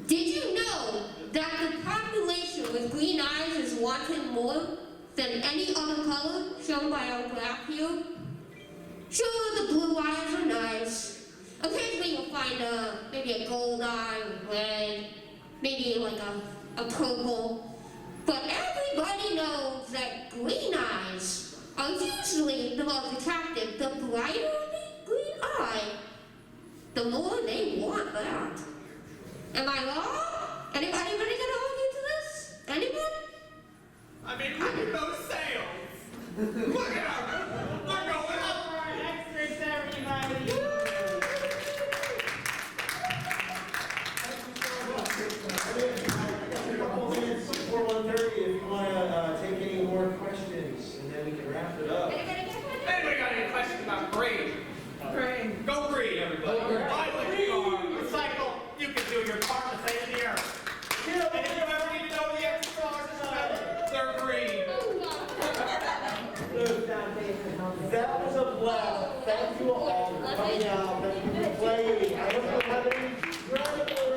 did you know that the population with green eyes is wanting more than any other color shown by our graph here? Sure, the blue eyes are nice. Occasionally you'll find maybe a gold eye, red, maybe like a purple. But everybody knows that green eyes are usually the most attractive. The brighter the green eye, the more they want that. Am I wrong? Anybody really gonna argue to this? Anyone? I mean, look at those sales. Look at them. They're going up. Extras, everybody. Before 1:30, if you want to take any more questions, and then we can wrap it up. Anybody got any questions about green? Green. Go green, everybody. Violet car, recycle. You can do your part to save the earth. And if you ever need to know the extra stars, they're green. That was a blast. Thank you all for coming out and playing. I hope you have an incredible